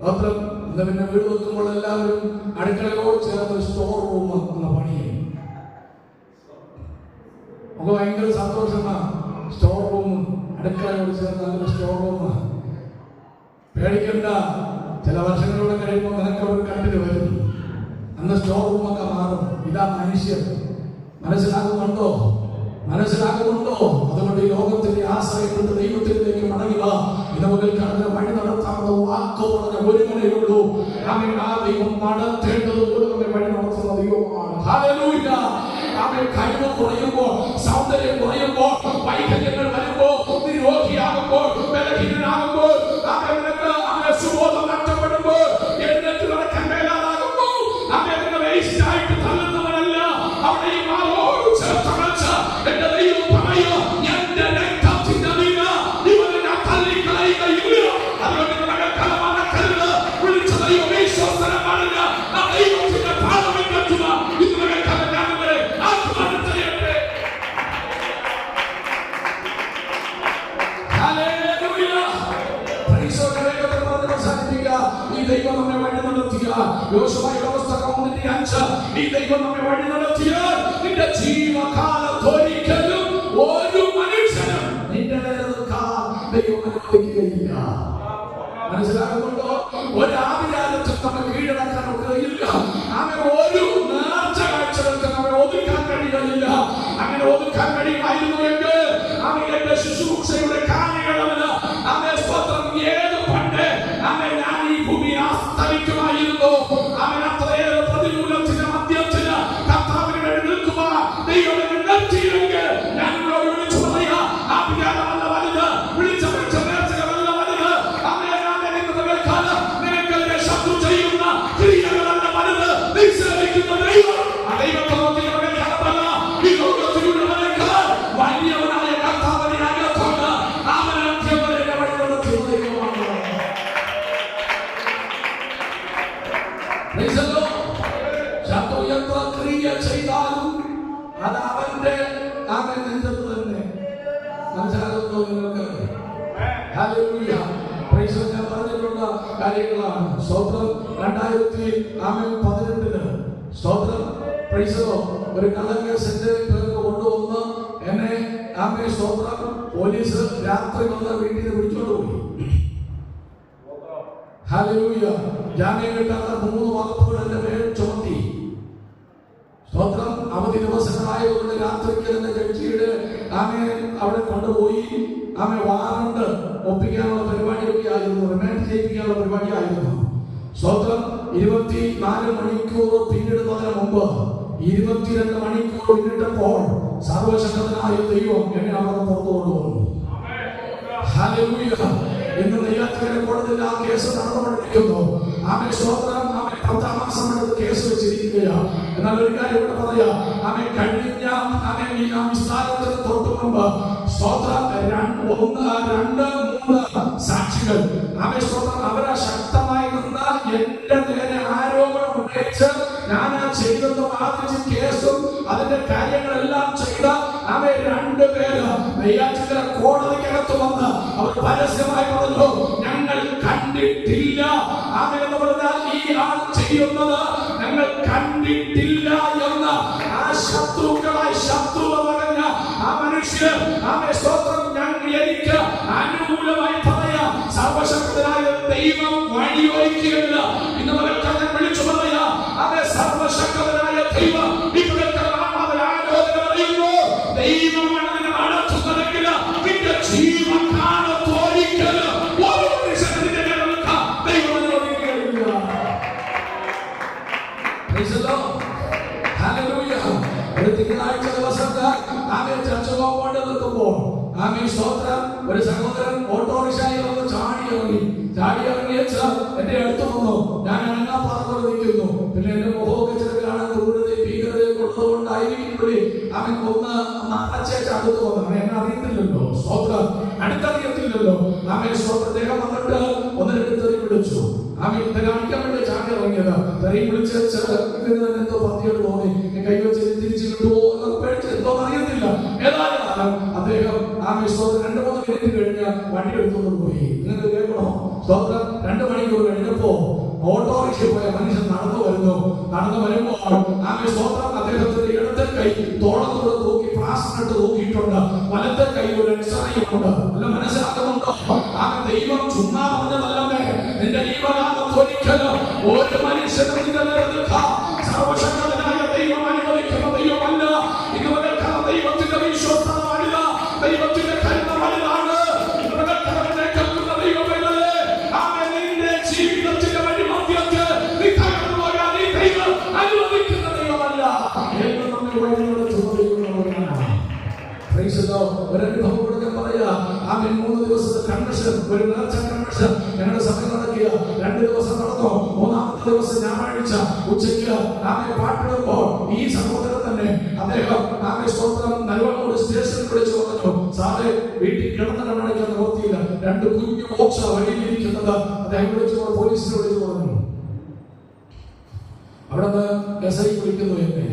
മാത്രം ഇന്ന് പിന്നെ വീട് വെക്കുമ്പോൾ എല്ലാവരും അടുക്കളയോട് ചേർന്ന് സ്റ്റോർ റൂം എന്ന പണിയും നമുക്ക് ഭയങ്കര സന്തോഷമാണ്. സ്റ്റോർ റൂം അടുക്കളയോട് ചേർന്ന് സ്റ്റോർ റൂം പേടിക്കണ്ട. ചില വർഷങ്ങളോടെ കഴിയുമ്പോൾ നിനക്ക് ഒരു കണ്ടിട്ട് വരും. അന്ന് സ്റ്റോർ റൂമൊക്കെ മാറും. ഇതാ മനുഷ്യൻ. മനസ്സിലാകുന്നുണ്ടോ? മനസ്സിലാകുന്നുണ്ടോ? അതുകൊണ്ട് ഈ ലോകത്തിന്റെ ആശ്രയപ്പെട്ട് ദൈവത്തിലേക്ക് മടങ്ങുക. ഇതമുകൾക്ക് അതിനെ വഴി നടത്താനുള്ള വാക്കോ പറഞ്ഞ ഒരു നിലയുള്ളൂ. അങ്ങനെ ആ ദൈവം നടത്തേണ്ടത് പോലും വഴി നടത്തുന്ന ദൈവമാണ്. ഹല്ലേലൂയ. അവൻ കഴിവ് കുറയുമ്പോൾ, സൗന്ദര്യം കുറയുമ്പോൾ, വൈകല്യങ്ങൾ വരുമ്പോൾ, നിരോധിയാകുമ്പോൾ, ബലഹീനനാകുമ്പോൾ, അവന്റെ സുബോധം നഷ്ടപ്പെടുമ്പോൾ, എഴുന്നേറ്റ് നടക്കാൻ മേലാതാകുമ്പോൾ അവനെ വേസ്റ്റ് ആയിട്ട് തള്ളുന്നവനല്ല. അവിടെ ഈ മാറോട് ചേർത്തടച്ച എന്റെ ദൈവം പറയോ എന്റെ രക്തത്തിന്റെ വീണ ഇവനെ ഞാൻ തള്ളിക്കളയുകയില്ല. അതുകൊണ്ട് കലമാനക്കരുത്. വിളിച്ച ദൈവം വിശ്വസ്തനാണ്. ആ ദൈവത്തിന്റെ പാദം കത്തുക. ഇതുവരെ കലഞ്ഞാലുകളെ ആത്മാനം ചെയ്യട്ടെ. ഹല്ലേലൂയ. ഈ ദൈവം നമ്മെ വഴി നടത്തിയ യോശുവയുടെ പുസ്തകം 3:5 ഈ ദൈവം നമ്മെ വഴി നടത്തിയാൽ നിന്റെ ജീവകാലത്തൊരിക്കലും ഒരു മനുഷ്യനും നിന്റെ നേരെ നിൽക്കാൻ ദൈവം അനുവദിക്കുകയില്ല. മനസ്സിലാകുന്നുണ്ടോ? ഒരാവികാലത്തിൽ നമ്മെ കീഴടക്കാൻ ഒക്കുകയില്ല. അങ്ങനെ ഒരു നേർച്ച കാഴ്ചകൾക്ക് നമ്മെ ഒതുക്കാൻ കഴിയുകയില്ല. അങ്ങനെ ഒതുക്കാൻ കഴിയുമായിരുന്നുവെങ്കിൽ അവരുടെ ശുശ്രൂഷയുടെ കാണികളവന് അവനെ സ്വത്രം ഏത് പണ്ട് അവൻ ഞാൻ ഈ ഭൂമിയെ ആസ്തമിക്കുമായിരുന്നു. അവൻ അത്രയേറെ പ്രതികൂലത്തിന് മധ്യത്തിന് കർത്താവിന് വേണ്ടി നിൽക്കുക. ദൈവം നിർത്തിയില്ലെങ്കിൽ ഞാൻ വിളിച്ചു പറയാ ആ പിതാവല്ല വലുത്, വിളിച്ച നേർച്ചകളല്ല വലുത്. നിനക്കെതിരെ ശത്രു ചെയ്യുന്ന ക്രിയകളല്ല വലുത്. നിശ്ചയിക്കുന്ന ദൈവം ആ ദൈവത്തെ നോക്കി ഈ ലോകത്തിലുള്ളവരെക്കാൾ വലിയവനായ കർത്താവിനെ അകത്തുണ്ട്. അവനെ അന്ത്യവരെ വഴി നടത്തുന്ന ദൈവമാണ്. ശത്രു എത്ര ക്രിയ ചെയ്താലും അത് അവന്റെ നെഞ്ചത്ത് തന്നെ. മനസ്സിലാകുന്നു നിങ്ങൾക്ക്? ഹല്ലേലൂയ. പ്രൈസ് ഞാൻ പറഞ്ഞിട്ടുള്ള കാര്യങ്ങളാണ്. സ്തോത്രം. 2018 സ്തോത്രം. പ്രൈസോ ഒരു കള്ളക്കേസ് എന്റെ പേർക്ക് കൊണ്ടുവന്ന് എന്നെ ആമേ സ്തോത്രം. പോലീസ് രാത്രി വന്ന് വീട്ടിൽ നിന്ന് പിടിച്ചോണ്ട് പോയി. ഹല്ലേലൂയ. ജാമ്യം കിട്ടാത്ത 3 വകുപ്പുകൾ എന്റെ മേൽ ചുമത്തി. സ്തോത്രം. അവധി ദിവസങ്ങളായതുകൊണ്ട് രാത്രിക്ക് തന്നെ ജഡ്ജിയുടെ അവിടെ കൊണ്ടുപോയി വാറണ്ട് ഒപ്പിക്കാനുള്ള പരിപാടിയൊക്കെ ആയിരുന്നു, റിമാൻഡ് ചെയ്യിപ്പിക്കാനുള്ള പരിപാടി ആയിരുന്നു. സ്തോത്രം. 24 മണിക്കൂർ പിന്നിടുന്നതിന് മുമ്പ് 22 മണിക്കൂർ പിന്നിട്ടപ്പോൾ സർവശക്തനായ ദൈവം എന്നെ അവിടെ പുറത്തു കൊണ്ടുവന്നു. ഹല്ലേലൂയ. ഇന്ന് നെയ്യാറ്റിൻകര കോടതിയിൽ ആ കേസ് നടന്നുകൊണ്ടിരിക്കുന്നു. സ്തോത്രം. 10 മാസം എടുത്ത് കേസ് വെച്ചിരിക്കുകയാണ്. എന്നാൽ ഒരു കാര്യം ഇവിടെ പറയാം. കഴിഞ്ഞ വിസ്താരത്തിന് തൊട്ട് മുമ്പ് സ്തോത്രം 1, 2, 3 സാക്ഷികൾ സ്തോത്രം അവരെ ശക്തമായി നിന്ന് എന്റെ നേരെ ആരോപണം ഉന്നയിച്ച് ഞാൻ ചെയ്തെന്ന് വാദിച്ച് കേസും അതിന്റെ കാര്യങ്ങളെല്ലാം ചെയ്ത 2 പേര് നെയ്യാറ്റിൻകര കോടതിക്കകത്ത് വന്ന് അവർ പരസ്യമായി പറഞ്ഞു, ഞങ്ങൾ കണ്ടിട്ടില്ല. എന്ന് പറഞ്ഞാൽ ഈ ആൾ ചെയ്യുന്നത് ഞങ്ങൾ കണ്ടിട്ടില്ല എന്ന് ആ ശത്രുക്കളായി ശത്രുത പറഞ്ഞ ആ മനുഷ്യർ സ്തോത്രം എനിക്ക് അനുകൂലമായി പറയാം. സർവശക്തനായ ദൈവം വഴിയൊരുക്കിയില്ല. ഇന്ന് പകൽക്കാലം ഞാൻ വിളിച്ചു പറയാം, സർവശക്തനായ ദൈവം ദൈവമാണ് നിന്നെ നടത്തുന്നതെങ്കിൽ നിന്റെ ജീവൻ കാണത്തോരിക്കലും ഒരു തിങ്കളാഴ്ച ദിവസത്തെ ചർച്ച പോകേണ്ടി നിൽക്കുമ്പോൾ സ്തോത്രം ഒരു സഹോദരൻ ഓട്ടോറിക്ഷയിൽ വന്ന് ചാടി ഇറങ്ങി എന്റെ അടുത്ത് വന്നു. ഞാൻ അനങ്ങാൻ പറഞ്ഞോട് നിൽക്കുന്നു. പിന്നെ എന്റെ മുഖമൊക്കെ ചെറുതാണ് ഭീകരതയൊക്കെ ഉള്ളതുകൊണ്ടായിരിക്കും ഒന്ന് അടച്ചേച്ച് അടുത്ത് വന്നു. എന്നെ അറിയത്തില്ലല്ലോ. സ്തോത്രം. അടുത്തറിയത്തില്ലല്ലോ. സ്തോത്രം. അദ്ദേഹം വന്നിട്ട് 1-2 തെറി വിളിച്ചു. ഇത് കാണിക്കാൻ വേണ്ടി ചാടി ഇറങ്ങിയത്. തെറി വിളിച്ച് എന്തോ പന്തിയോട് തോന്നി. കൈവച്ച് തിരിച്ചു കിട്ടുമോ എന്തോ അറിയത്തില്ല. ഏതായാലും അദ്ദേഹം 2-3 മിനിറ്റ് കഴിഞ്ഞ് വണ്ടി എടുത്തുകൊണ്ട് പോയി. നിങ്ങൾക്ക് കേൾക്കണോ? സ്തോത്രം. 2 മണിക്കൂർ കഴിഞ്ഞപ്പോ ഓട്ടോറിക്ഷ പോയ മനുഷ്യൻ നടന്നു വരുമ്പോൾ സ്തോത്രം അദ്ദേഹത്തിന്റെ ഇടത്തെ കൈ തോളത്തോട് തൂക്കി പ്ലാസ്റ്ററിട്ട് തൂക്കിയിട്ടുണ്ട്. വലത്തെ കൈ ഒരു എക്സ്റേയുണ്ട്. അല്ല, മനസ്സിലാക്കുന്നുണ്ടോ? ദൈവം ചുമ്മാ പറഞ്ഞതല്ലേ. നിന്റെ ജീവനാമത്ത് ഒരിക്കലും ഒരു മനുഷ്യനും സർവശക്തനായ ദൈവം അനുവദിക്കുന്ന ദൈവമല്ല. ഇതുവരെ ദൈവത്തിന്റെ വിശ്വസ്തത ദൈവത്തിന്റെ കരുണ വലുതാണ്. നിന്റെ ജീവിതത്തിന്റെ വഴിമധ്യത്തിൽ നീ തകർന്നു പോയാൽ നീ ദൈവം അനുവദിക്കുന്ന ദൈവമല്ല എന്ന് നമ്മൾ വഴിയോട് ചോദിക്കുന്നവരാണ്. ഒരനുഭവം കൊടുക്കാൻ പറയാ. 3 ദിവസത്തെ കൺവെൻഷൻ, ഒരു നേർച്ച കൺവെൻഷൻ ഞങ്ങളുടെ സഭയിൽ നടക്കിയ 2 ദിവസം നടന്നു. 3-ാമത്തെ ദിവസം ഞായറാഴ്ച ഉച്ചയ്ക്ക് പാട്ടിടുമ്പോൾ ഈ സഹോദരൻ തന്നെ അദ്ദേഹം സ്തോത്രം നൽകോട് സ്റ്റേഷനിൽ വിളിച്ചു പറഞ്ഞു, സാറേ വീട്ടിൽ കിടന്ന് കണ്ണടയ്ക്കാൻ നിവർത്തിയില്ല, 2 കുഞ്ഞു ബോക്സ് വഴിയിലിരിക്കുന്നത്. അദ്ദേഹം പോലീസിനെ വിളിച്ചു പറഞ്ഞു. അവിടെ നിന്ന് SI വിളിക്കുന്നു. എന്നെ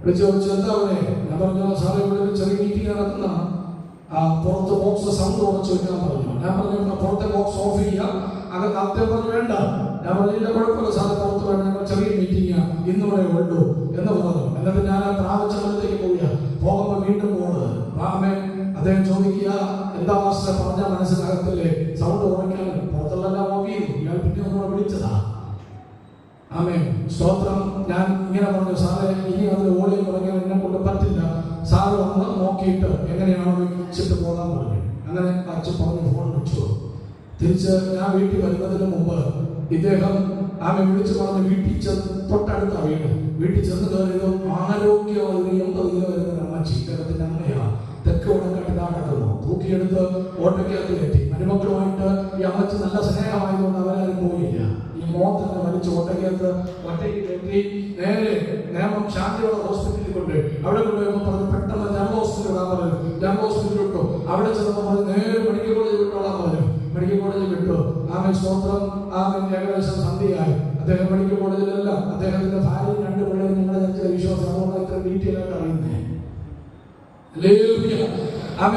വിളിച്ചു ചോദിച്ചു, എന്താ അവരെ? ഞാൻ പറഞ്ഞു, സാറേ ഇവിടെ ഒരു ചെറിയ മീറ്റിംഗ് നടക്കുന്ന പുറത്ത് ബോക്സ് സൗണ്ട് കുറച്ച് വെക്കാൻ പറഞ്ഞു. ഞാൻ പറഞ്ഞു, പുറത്തെ ബോക്സ് ഓഫ് ചെയ്യാം. അദ്ദേഹം പറഞ്ഞു, വേണ്ട. ഞാൻ പറഞ്ഞില്ല, കുഴപ്പമില്ല സാറേ, പുറത്ത് വേണം, ഞങ്ങൾ ചെറിയ മീറ്റിംഗ് ഇന്നിവിടെ ഉള്ളൂ എന്ന് പറഞ്ഞു. എന്നിട്ട് ഞാൻ പ്രാവശ്യത്തേക്ക് പോകുമ്പോൾ വീണ്ടും അദ്ദേഹം ചോദിക്കുക, എന്താ മാസ്റ്റർ പറഞ്ഞാൽ മനസ്സിലാകത്തില്ലേ? സൗണ്ട് കുറയ്ക്കാൻ പുറത്തുള്ളതെല്ലാം ഓഫ് ചെയ്തു. ഇയാൾ പിന്നെ ഒന്നുകൂടെ വിളിച്ചതാ. സ്തോത്രം. ഞാൻ ഇങ്ങനെ പറഞ്ഞു, സാറേ ഇനി അതിൽ ഓളിയം തുടങ്ങിയാൽ എന്നെ കൊണ്ട് പറ്റില്ല, സാറ് വന്ന് നോക്കിയിട്ട് എങ്ങനെയാണോ വെച്ചിട്ട് പോകാൻ പറഞ്ഞു. അങ്ങനെ അച്ഛൻ പറഞ്ഞു, ഫോൺ വെച്ചു. തിരിച്ച് ഞാൻ വീട്ടിൽ വരുന്നതിന് മുമ്പ് ഇദ്ദേഹം വിളിച്ചു പറഞ്ഞ് വീട്ടിൽ തൊട്ടടുത്ത വീട്ടിൽ ചെന്ന് കയറിയത് ആരോഗ്യം 80 കിലോ വരുന്ന അമ്മച്ചി, ഇദ്ദേഹത്തിന്റെ അമ്മയാ. തെക്ക് വടക്കാട്ട് നടക്കുന്നു. തൂക്കിയെടുത്ത് ഓട്ടയ്ക്കകത്ത് കയറ്റി. മരുമക്കളുമായിട്ട് ഈ അമ്മച്ചി നല്ല സ്നേഹമായതുകൊണ്ട് അവരാരും പോയില്ല. ഈ മോത്തന്നെ വലിച്ച് ഓട്ടയ്ക്കകത്ത് ഒറ്റയ്ക്ക് കയറ്റി നേരെ നേമം ശാന്തിയുള്ള ഹോസ്പിറ്റലിൽ കൊണ്ട് അവിടെ കൊണ്ടുപോയപ്പോൾ പറഞ്ഞു, പെട്ടെന്ന് ജാമ്പോ ഹോസ്പിറ്റൽ വിടാൻ പറഞ്ഞു. ജാമ്പോ ഹോസ്പിറ്റൽ വിട്ടു. അവിടെ ചെന്നപ്പോൾ പറഞ്ഞു, നേരെ മെഡിക്കൽ കോളേജ് വിട്ടോളാൻ പറഞ്ഞു. മെഡിക്കൽ കോളേജിൽ വിട്ടു. സ്തോത്രം. ഏകദേശം സന്ധ്യയായി. അദ്ദേഹം മെഡിക്കൽ കോളേജിലല്ല, അദ്ദേഹത്തിന്റെ ഭാര്യയും 2 പിള്ളേരും ഞങ്ങളുടെ ചർച്ചയിലെ വിശ്വാസം. അതുകൊണ്ട് ഇത്ര ഡീറ്റെയിൽ ആയിട്ട് അറിയുന്നേ.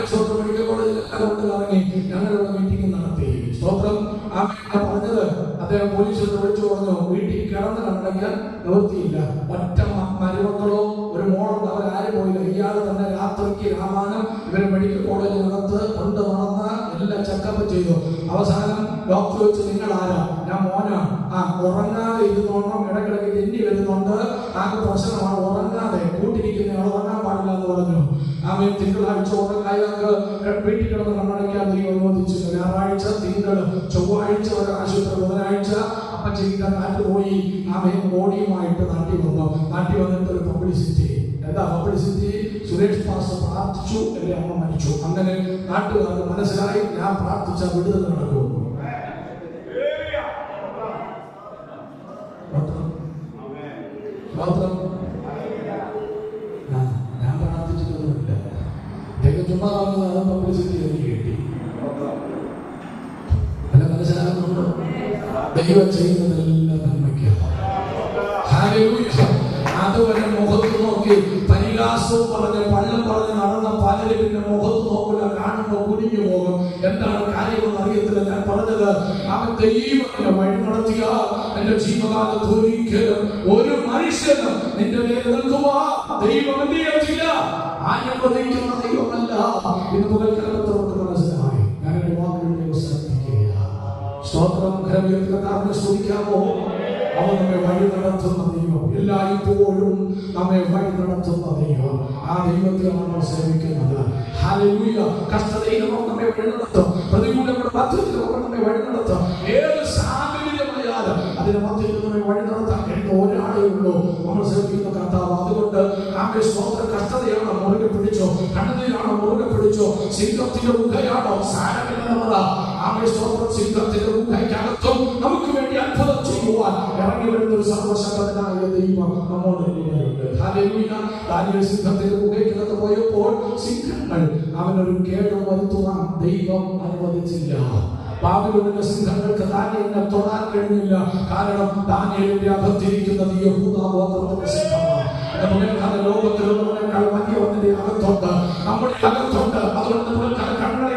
സ്തോത്രം. മെഡിക്കൽ കോളേജിൽ കൊണ്ട് ഇറങ്ങി ഞങ്ങളുടെ മീറ്റിംഗ് നടത്തി. സ്തോത്രം. പറഞ്ഞത് അദ്ദേഹം പോലീസിനെ വിളിച്ചു പറഞ്ഞു, വീട്ടിൽ കിടന്ന് കണ്ടെങ്കിൽ നിവൃത്തിയില്ല. ഒറ്റ മരുമക്കളോ ഒരു മോളുണ്ട്, അവരാരും പോയില്ല. ഇയാൾ തന്നെ രാത്രിക്ക് രാമാനം ഇവരെ മെഡിക്കൽ കോളേജിനകത്ത് കൊണ്ട് നടന്ന് എല്ലാം ചെക്കപ്പ് ചെയ്തു. അവസാനം ഡോക്ടർ ചോദിച്ചു, നിങ്ങൾ ആരാ? ഞാൻ മോനാ. ഉറങ്ങാതെ ഇരുന്നോണം, ഇടയ്ക്കിടയ്ക്ക് തെന്നി വരുന്നുണ്ട്, ആകെ പ്രശ്നമാണ്, ഉറങ്ങാതെ കൂട്ടിരിക്കുന്ന ആൾ ഉറങ്ങാൻ പാടില്ല എന്ന് പറഞ്ഞു. അവൻ തിങ്കളാഴ്ച ഉറങ്ങായക്ക് വീട്ടിൽ കിടന്ന് കണ്ണടയ്ക്കാൻ ദൈവം അനുവദിച്ചു. ഞായറാഴ്ച, തിങ്കൾ, ചൊവ്വാഴ്ച ഒരു ആശുപത്രി, ബുധനാഴ്ച അപ്പച്ചയുടെ നാട്ടിൽ പോയി. അവൻ ബോഡിയുമായിട്ട് നാട്ടിൽ വന്നു. നാട്ടിൽ വന്നിട്ട് ഒരു പബ്ലിസിറ്റി. എന്താ പബ്ലിസിറ്റി? സുരേഷ് പാസ്റ്റർ പ്രാർത്ഥിച്ചു, എന്റെ അമ്മ മരിച്ചു. അങ്ങനെ നാട്ടുകാർക്ക് മനസ്സിലായി, ഞാൻ പ്രാർത്ഥിച്ച വിടുതൽ നടക്കും. ഞാൻ പ്രാർത്ഥിച്ചിട്ടൊന്നുമില്ല. ചുമ്മാ പബ്ലിസിറ്റി എനിക്ക് കിട്ടി. അല്ല, മനസ്സിലാകുന്നുണ്ടോ? ദൈവം ചെയ്യുന്നതെല്ലാം നന്മയ്ക്കാണ്. അതുവരെ മുഖത്ത് നോക്കി പരിഹാസവും പറഞ്ഞ് പള്ളം പറഞ്ഞ് നടന്ന പലരും പിന്നെ മുഖത്ത് നോക്കില്ല, കാണുമ്പോൾ കുനിഞ്ഞു പോകും. എന്താണ് കാര്യമെന്ന് അറിയത്തില്ല. ഞാൻ പറഞ്ഞത്, അവൻ ദൈവത്തിന്റെ വഴി നടത്തിയ എന്റെ ജീവകാലത്ത് ഒരിക്കലും ഒരു മനുഷ്യന് നിന്റെ പേര് നിൽക്കുവാ ദൈവം എന്ത് ചെയ്യത്തില്ല. അനുവദിക്കുന്ന ദൈവമല്ല. ഇന്ന് പകൽക്കാലത്തോട്ട് മനസ്സിലായി. ഞാനൊരു വാക്കുകൾ ശ്രദ്ധിക്കുക. സ്തോത്രം. ഘനവ്യക്തികാരനെ സ്തുതിക്കാമോ? അവൻ നമ്മെ വഴി നടത്തുന്ന ദൈവം, എല്ലായ്പ്പോഴും നമ്മെ വഴി നടത്തുന്ന ദൈവം. ആ ദൈവത്തെയാണ് നമ്മൾ സേവിക്കുന്നത്. ഹല്ലേലൂയ. കഷ്ടതയിൽ നമ്മെ വഴി നടത്തും, പ്രതികൂലങ്ങളുടെ മധ്യത്തിൽ നമ്മെ വഴി നടത്തും. ഏത് സാഹചര്യമായാലും അതിന്റെ മധ്യത്തിൽ നമ്മെ വഴി നടത്താൻ കഴിയുന്ന ഒരാളേ ഉള്ളൂ, നമ്മൾ സേവിക്കുന്ന കർത്താവ്. അതുകൊണ്ട് ആമേ സ്തോത്ര. കഷ്ടതയാണോ മുറുകെ പിടിച്ചോ, കണ്ണുനീരാണോ മുറുകെ പിടിച്ചോ, സിംഹത്തിന്റെ മുഖയാണോ സാരമില്ലെന്ന് പറ. ആമേ സ്തോത്രം. സിംഹത്തിന്റെ മുഖയ്ക്കകത്തും നമുക്ക് വേണ്ടി അത്ഭുതം ചെയ്യുവാൻ ഇറങ്ങി വരുന്ന ഒരു സർവശക്തനായ ദൈവം നമ്മോട് ഉണ്ട്. ഹല്ലേലൂയ. ദാനിയേൽ സിംഹത്തിന്റെ മുഖയ്ക്കകത്ത് പോയപ്പോൾ സിംഹങ്ങൾ അവനൊരു കേടും വരുത്തുവാൻ ദൈവം അനുവദിച്ചില്ല. ബാബിലോണിലെ സിംഹങ്ങൾക്ക് ദാനിയേലിനെ തൊടാൻ കഴിഞ്ഞില്ല. കാരണം ദാനിയേലിന്റെ അകത്തിരിക്കുന്നത് യഹൂദ ഗോത്രത്തിന്റെ സിംഹമാണ്. ലോകത്തിലുള്ളവരെക്കാൾ വലിയവന്റെ അകത്തുണ്ട്, നമ്മുടെ അകത്തുണ്ട്. അതുകൊണ്ട് നമ്മൾ കണ്ണട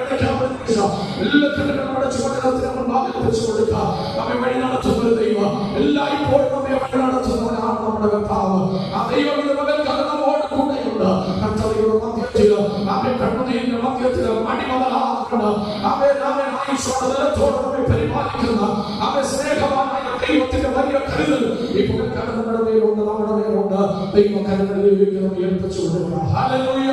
എല്ലാത്തിനും നമ്മുടെ ചുമതലത്തിൽ നമ്മൾ ബാധ്യത വെച്ചു കൊടുക്കുക. നമ്മെ വഴി നടത്തുന്ന ഒരു ദൈവം, എല്ലായ്പ്പോഴും നമ്മെ വഴി നടത്തുന്നവനാണ് നമ്മുടെ കർത്താവ്. ആ ദൈവത്തിന്റെ മകൻ നമ്മോട് കൂടെയുണ്ട്. കർത്താവിന്റെ മധ്യത്തിൽ, നമ്മെ കണ്ണുനീരിന്റെ മധ്യത്തിൽ മണിമതലാകുന്ന നമ്മെ പരിപാലിക്കുന്ന നമ്മെ സ്നേഹവാനായ ദൈവത്തിന്റെ വലിയ കരുതൽ ഈ പകൽക്കാലം നമ്മുടെ മേലുണ്ട്, നമ്മുടെ മേലുണ്ട്. ദൈവ കരുതലിലേക്ക് നമ്മെ ഏൽപ്പിച്ചു കൊടുക്കുക. ഹല്ലേലൂയ.